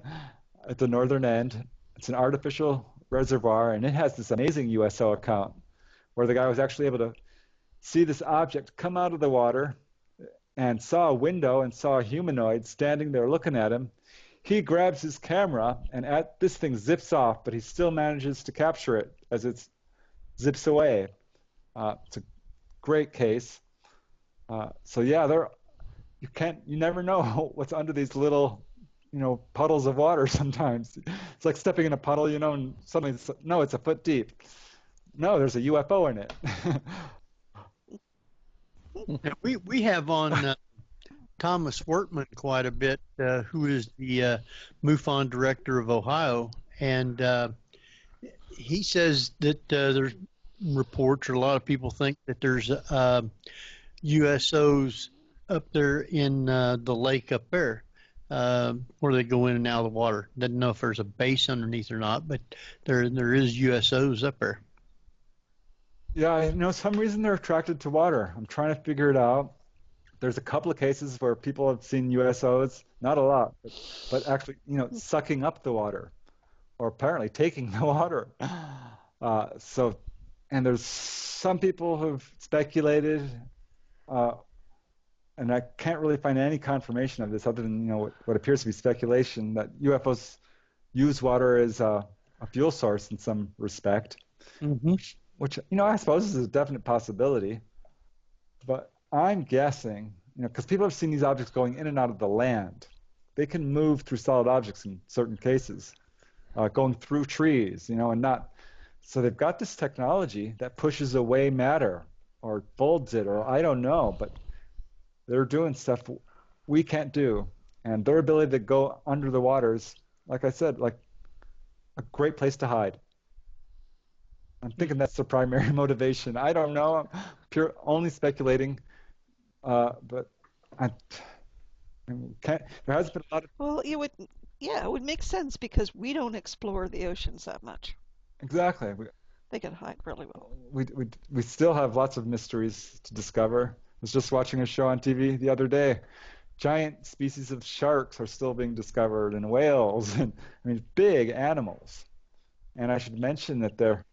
Speaker 6: at the northern end. It's an artificial reservoir, and it has this amazing USO account where the guy was actually able to see this object come out of the water and saw a window and saw a humanoid standing there looking at him. He grabs his camera, and this thing zips off, but he still manages to capture it as it zips away. It's a great case. So yeah, you never know what's under these little puddles of water sometimes. It's like stepping in a puddle, and suddenly, no, it's a foot deep. No, there's a UFO in it.
Speaker 3: We have on Thomas Wortman quite a bit, who is the MUFON director of Ohio, and he says that there's reports, or a lot of people think that there's USOs up there in the lake up there. Where they go in and out of the water. Doesn't know if there's a base underneath or not, but there is USOs up there.
Speaker 6: Yeah, some reason they're attracted to water. I'm trying to figure it out. There's a couple of cases where people have seen USOs, not a lot, but actually, sucking up the water, or apparently taking the water. And there's some people who've speculated, and I can't really find any confirmation of this other than what appears to be speculation, that UFOs use water as a fuel source in some respect, which I suppose is a definite possibility. But I'm guessing, because people have seen these objects going in and out of the land. They can move through solid objects in certain cases, going through trees, and not. So they've got this technology that pushes away matter or folds it, or I don't know, but they're doing stuff we can't do. And their ability to go under the waters, like I said, like a great place to hide. I'm thinking that's the primary motivation. I don't know. I'm only speculating. But there has been a lot of...
Speaker 5: Well, it would make sense because we don't explore the oceans that much.
Speaker 6: Exactly.
Speaker 5: They can hide really well.
Speaker 6: We still have lots of mysteries to discover. I was just watching a show on TV the other day. Giant species of sharks are still being discovered, and whales, and big animals. And I should mention that there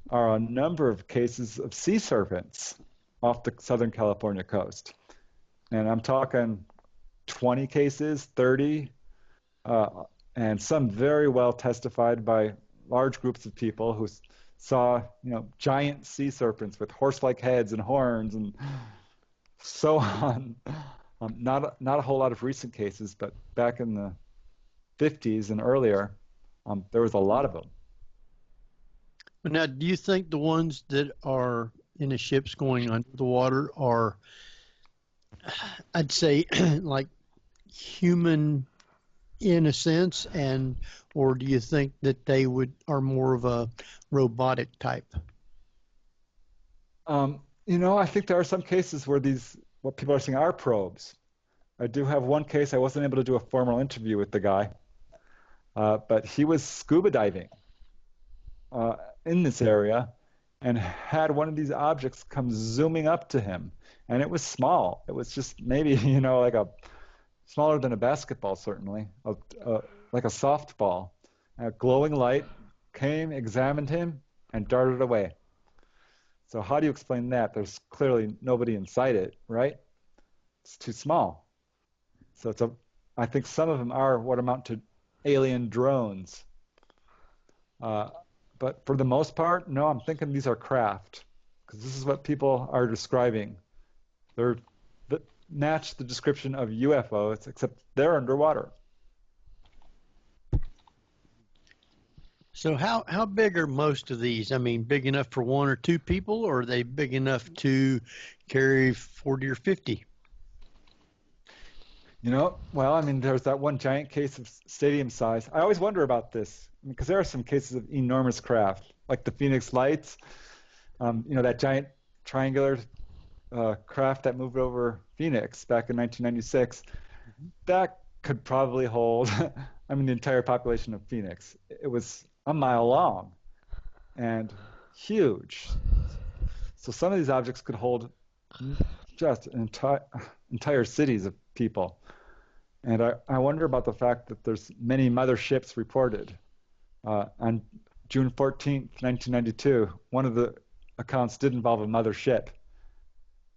Speaker 6: are a number of cases of sea serpents off the Southern California coast. And I'm talking 20 cases, 30, and some very well testified by large groups of people who saw, giant sea serpents with horse-like heads and horns and so on. Not a whole lot of recent cases, but back in the 50s and earlier, there was a lot of them.
Speaker 3: Now, do you think the ones that are in the ships going under the water are, I'd say, like human in a sense, or do you think that they are more of a robotic type?
Speaker 6: I think there are some cases where what people are saying are probes. I do have one case. I wasn't able to do a formal interview with the guy, but he was scuba diving in this area and had one of these objects come zooming up to him, and it was small. It was just maybe like smaller than a basketball, certainly, like a softball. A glowing light came, examined him, and darted away. So how do you explain that? There's clearly nobody inside it, right? It's too small. So I think some of them are what amount to alien drones. But for the most part, no, I'm thinking these are craft, because this is what people are describing. They match the description of UFOs, except they're underwater.
Speaker 3: So how big are most of these? Big enough for one or two people, or are they big enough to carry 40 or 50?
Speaker 6: There's that one giant case of stadium size. I always wonder about this, because there are some cases of enormous craft, like the Phoenix Lights, that giant triangular craft that moved over Phoenix back in 1996. That could probably hold, the entire population of Phoenix. It was a mile long and huge. So some of these objects could hold just entire cities of people. And I wonder about the fact that there's many mother ships reported. On June 14th, 1992, one of the accounts did involve a mother ship.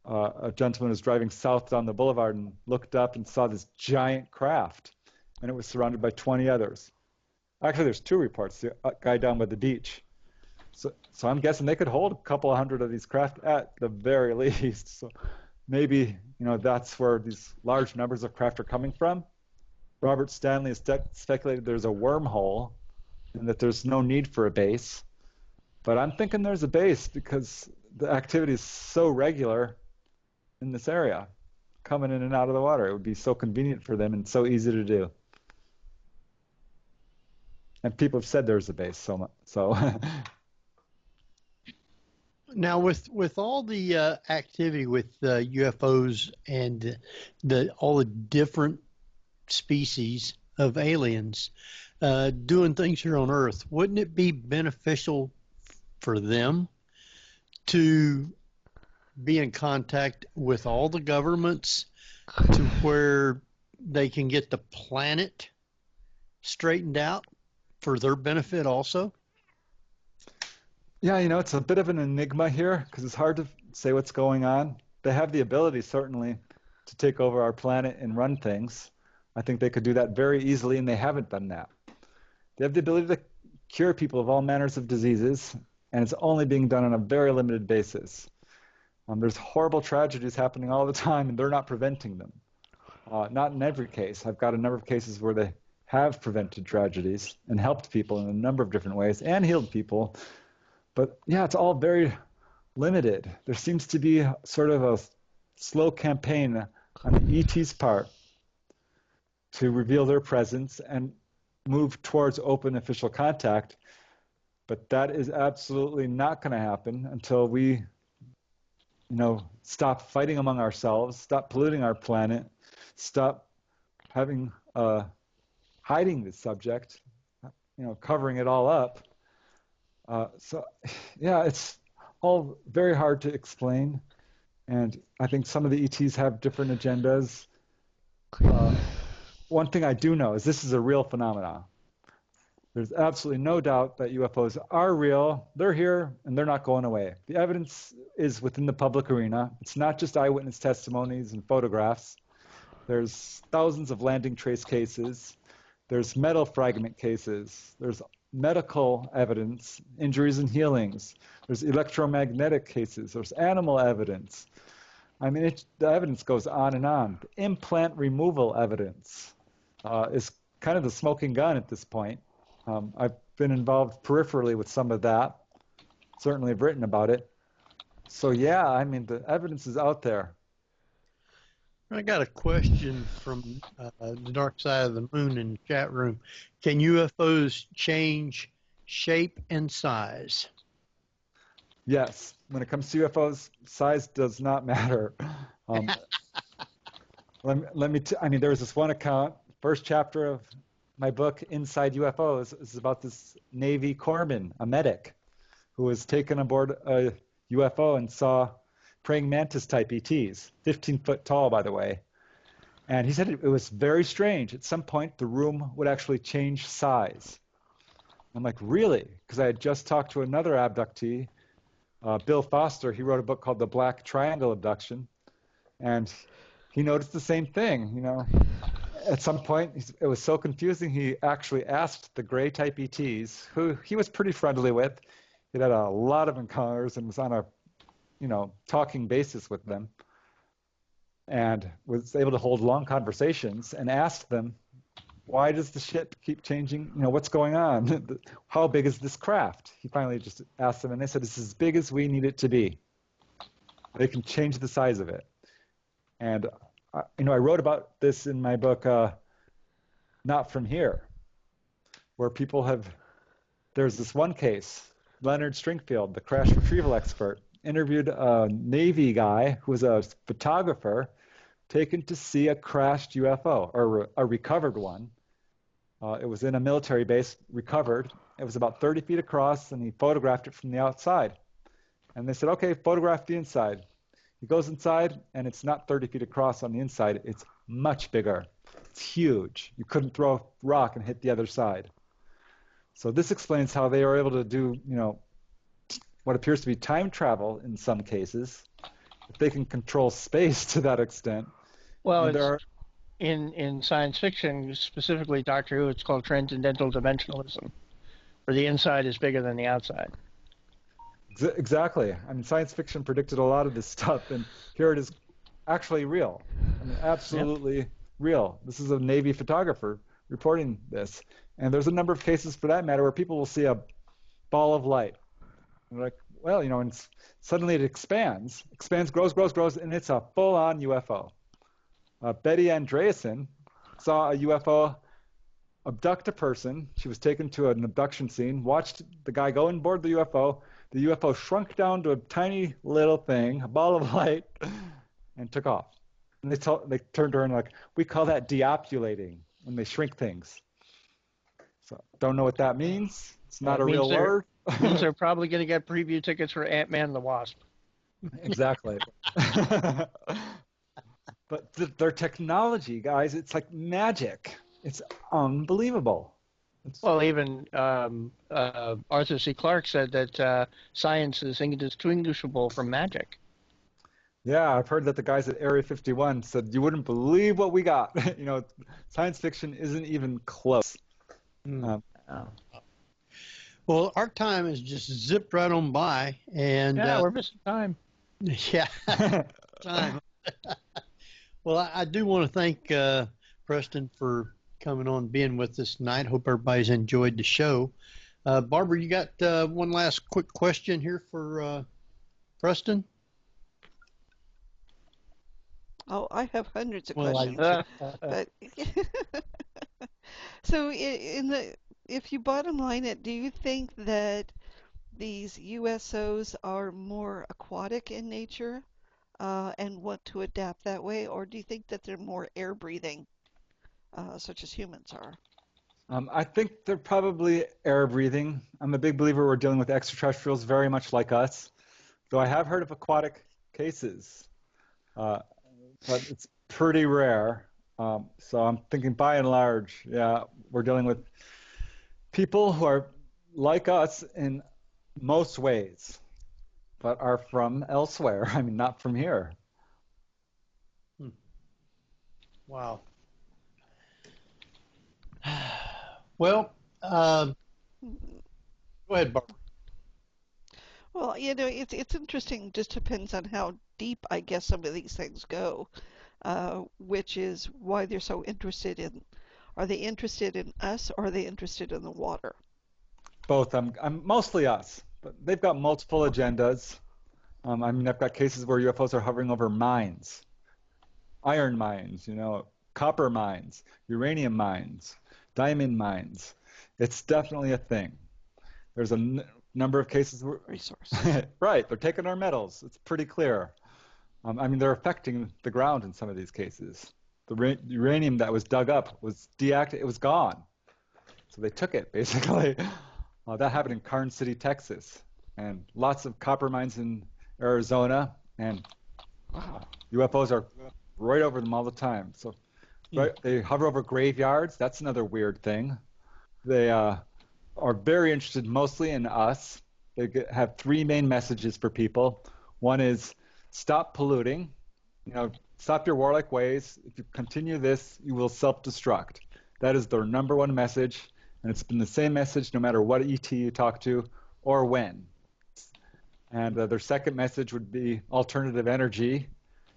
Speaker 6: A gentleman was driving south down the boulevard and looked up and saw this giant craft, and it was surrounded by 20 others. Actually, there's two reports, the guy down by the beach. So I'm guessing they could hold a couple of hundred of these craft at the very least. So maybe, that's where these large numbers of craft are coming from. Robert Stanley has speculated there's a wormhole and that there's no need for a base. But I'm thinking there's a base because the activity is so regular in this area, coming in and out of the water. It would be so convenient for them and so easy to do. And people have said there's a base, so.
Speaker 3: Now, with all the activity with UFOs and all the different species of aliens doing things here on Earth, wouldn't it be beneficial for them to be in contact with all the governments to where they can get the planet straightened out for their benefit also?
Speaker 6: Yeah, it's a bit of an enigma here because it's hard to say what's going on. They have the ability, certainly, to take over our planet and run things. I think they could do that very easily, and they haven't done that. They have the ability to cure people of all manners of diseases, and it's only being done on a very limited basis. There's horrible tragedies happening all the time, and they're not preventing them. Not in every case. I've got a number of cases where they have prevented tragedies and helped people in a number of different ways and healed people. But yeah, it's all very limited. There seems to be sort of a slow campaign on the ET's part to reveal their presence and move towards open official contact. But that is absolutely not going to happen until we, stop fighting among ourselves, stop polluting our planet, stop having hiding the subject, covering it all up. It's all very hard to explain, and I think some of the ETs have different agendas. One thing I do know is this is a real phenomenon. There's absolutely no doubt that UFOs are real. They're here, and they're not going away. The evidence is within the public arena. It's not just eyewitness testimonies and photographs. There's thousands of landing trace cases. There's metal fragment cases. There's medical evidence, injuries and healings. There's electromagnetic cases. There's animal evidence. I mean, the evidence goes on and on. The implant removal evidence is kind of the smoking gun at this point. I've been involved peripherally with some of that. Certainly have written about it. So, yeah, I mean, the evidence is out there.
Speaker 3: I got a question from the dark side of the moon in the chat room. Can UFOs change shape and size?
Speaker 6: Yes. When it comes to UFOs, size does not matter. There was this one account, first chapter of my book, Inside UFOs, is about this Navy corpsman, a medic, who was taken aboard a UFO and saw praying mantis type ETs, 15 foot tall, by the way. And he said it was very strange. At some point, the room would actually change size. I'm like, really? Because I had just talked to another abductee, Bill Foster. He wrote a book called The Black Triangle Abduction. And he noticed the same thing, At some point, it was so confusing, he actually asked the gray type ETs, who he was pretty friendly with. He'd had a lot of encounters and was on a, talking basis with them, and was able to hold long conversations and asked them, why does the ship keep changing? What's going on? How big is this craft? He finally just asked them, and they said, it's as big as we need it to be. They can change the size of it. And I wrote about this in my book, Not From Here, where there's this one case, Leonard Stringfield, the crash retrieval expert, interviewed a Navy guy who was a photographer taken to see a crashed UFO, or a recovered one. It was in a military base, recovered. It was about 30 feet across, and he photographed it from the outside. And they said, okay, photograph the inside. He goes inside, and it's not 30 feet across on the inside. It's much bigger. It's huge. You couldn't throw a rock and hit the other side. So this explains how they are able to do, what appears to be time travel in some cases. If they can control space to that extent.
Speaker 4: Well, in science fiction, specifically Doctor Who, it's called transcendental dimensionalism, where the inside is bigger than the outside.
Speaker 6: Exactly. I mean, science fiction predicted a lot of this stuff, and here it is actually real. I mean, absolutely real. This is a Navy photographer reporting this. And there's a number of cases, for that matter, where people will see a ball of light. And they're like, well, and suddenly it expands, grows, and it's a full-on UFO. Betty Andreasen saw a UFO abduct a person. She was taken to an abduction scene, watched the guy go on board the UFO. The UFO shrunk down to a tiny little thing, a ball of light, and took off. And they turned to her and like, we call that deopulating, when they shrink things. So don't know what that means. It's not a real word.
Speaker 4: Means they're probably going to get preview tickets for Ant-Man and the Wasp.
Speaker 6: Exactly. But their technology, guys, it's like magic. It's unbelievable.
Speaker 4: Well, even Arthur C. Clarke said that science is indistinguishable from magic.
Speaker 6: Yeah, I've heard that the guys at Area 51 said, you wouldn't believe what we got. Science fiction isn't even close.
Speaker 3: Well, our time has just zipped right on by. And
Speaker 4: yeah, we're missing time.
Speaker 3: Yeah, time. Well, I do want to thank Preston for coming on, being with us tonight. Hope everybody's enjoyed the show. Barbara, you got one last quick question here for Preston?
Speaker 5: Oh, I have hundreds of questions. But so, if you bottom line it, do you think that these USOs are more aquatic in nature and want to adapt that way, or do you think that they're more air-breathing, such as humans are?
Speaker 6: I think they're probably air-breathing. I'm a big believer we're dealing with extraterrestrials very much like us, though I have heard of aquatic cases, but it's pretty rare. So I'm thinking by and large, yeah, we're dealing with people who are like us in most ways, but are from elsewhere. I mean, not from here.
Speaker 3: Wow. Well, go ahead, Barbara.
Speaker 5: Well, it's interesting. Just depends on how deep, I guess, some of these things go, which is why they're so interested in. Are they interested in us, or are they interested in the water?
Speaker 6: Both. I'm mostly us, but they've got multiple agendas. I mean, I've got cases where UFOs are hovering over mines, iron mines, copper mines, uranium mines, diamond mines. It's definitely a thing. There's a number of cases where
Speaker 5: Resources.
Speaker 6: right, they're taking our metals. It's pretty clear. I mean, they're affecting the ground in some of these cases. The uranium that was dug up was deactivated. It was gone. So they took it, basically. That happened in Carn City, Texas. And lots of copper mines in Arizona. And UFOs are right over them all the time. So right, they hover over graveyards. That's another weird thing. They are very interested mostly in us. They have three main messages for people. One is stop polluting. Stop your warlike ways. If you continue this, you will self-destruct. That is their number one message, and it's been the same message no matter what ET you talk to or when. And their second message would be alternative energy.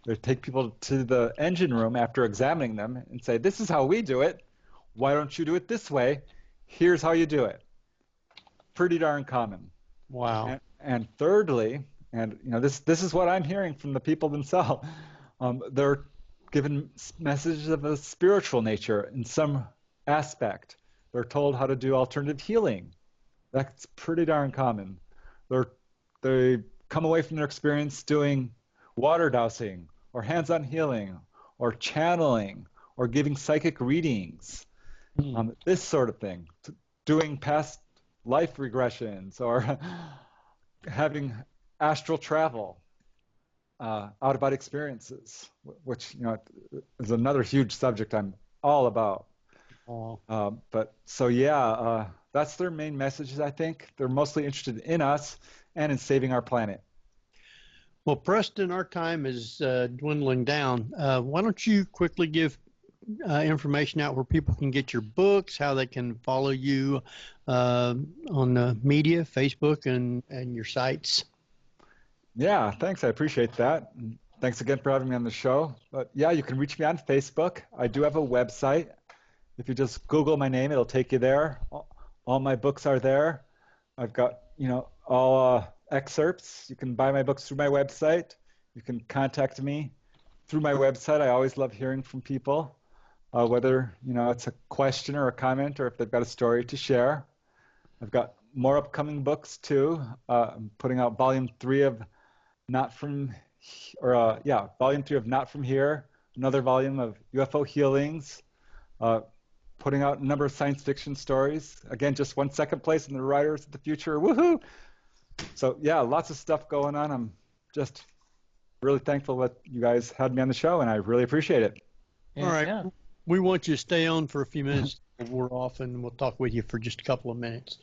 Speaker 6: They take people to the engine room after examining them and say, this is how we do it. Why don't you do it this way? Here's how you do it. Pretty darn common.
Speaker 3: Wow.
Speaker 6: And thirdly, and this is what I'm hearing from the people themselves, they're given messages of a spiritual nature in some aspect. They're told how to do alternative healing. That's pretty darn common. They come away from their experience doing water dowsing or hands-on healing or channeling or giving psychic readings, this sort of thing, doing past life regressions or having astral travel, out-of-body experiences, which is another huge subject I'm all about. But so yeah, that's their main messages. I think they're mostly interested in us and in saving our planet.
Speaker 3: Well, Preston, our time is dwindling down. Why don't you quickly give information out where people can get your books, how they can follow you on the media, Facebook, and your sites?
Speaker 6: Yeah, thanks. I appreciate that. And thanks again for having me on the show. But yeah, you can reach me on Facebook. I do have a website. If you just Google my name, it'll take you there. All my books are there. I've got, all excerpts. You can buy my books through my website. You can contact me through my website. I always love hearing from people, whether, it's a question or a comment or if they've got a story to share. I've got more upcoming books too. I'm putting out volume 3 of Not From Here, another volume of UFO healings, putting out a number of science fiction stories. Again, just one second place in the Writers of the Future. Woohoo! So yeah, lots of stuff going on. I'm just really thankful that you guys had me on the show, and I really appreciate it.
Speaker 3: All right. Yeah. We want you to stay on for a few minutes. We're off, and we'll talk with you for just a couple of minutes.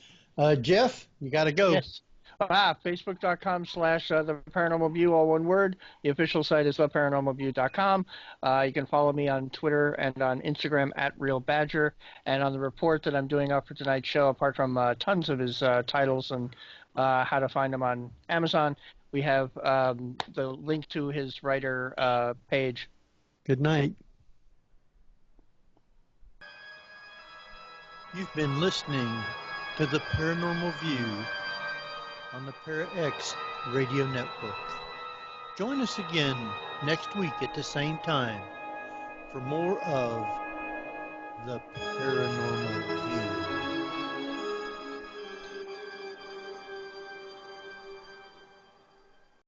Speaker 3: Jeff, you got to go.
Speaker 4: Yes. Facebook.com/The Paranormal View, all one word. The official site is theparanormalview.com. You can follow me on Twitter and on Instagram @RealBadger. And on the report that I'm doing up for tonight's show, apart from tons of his titles and how to find them on Amazon, we have the link to his writer page.
Speaker 3: Good night. You've been listening to The Paranormal View on the Para-X Radio Network. Join us again next week at the same time for more of The Paranormal View.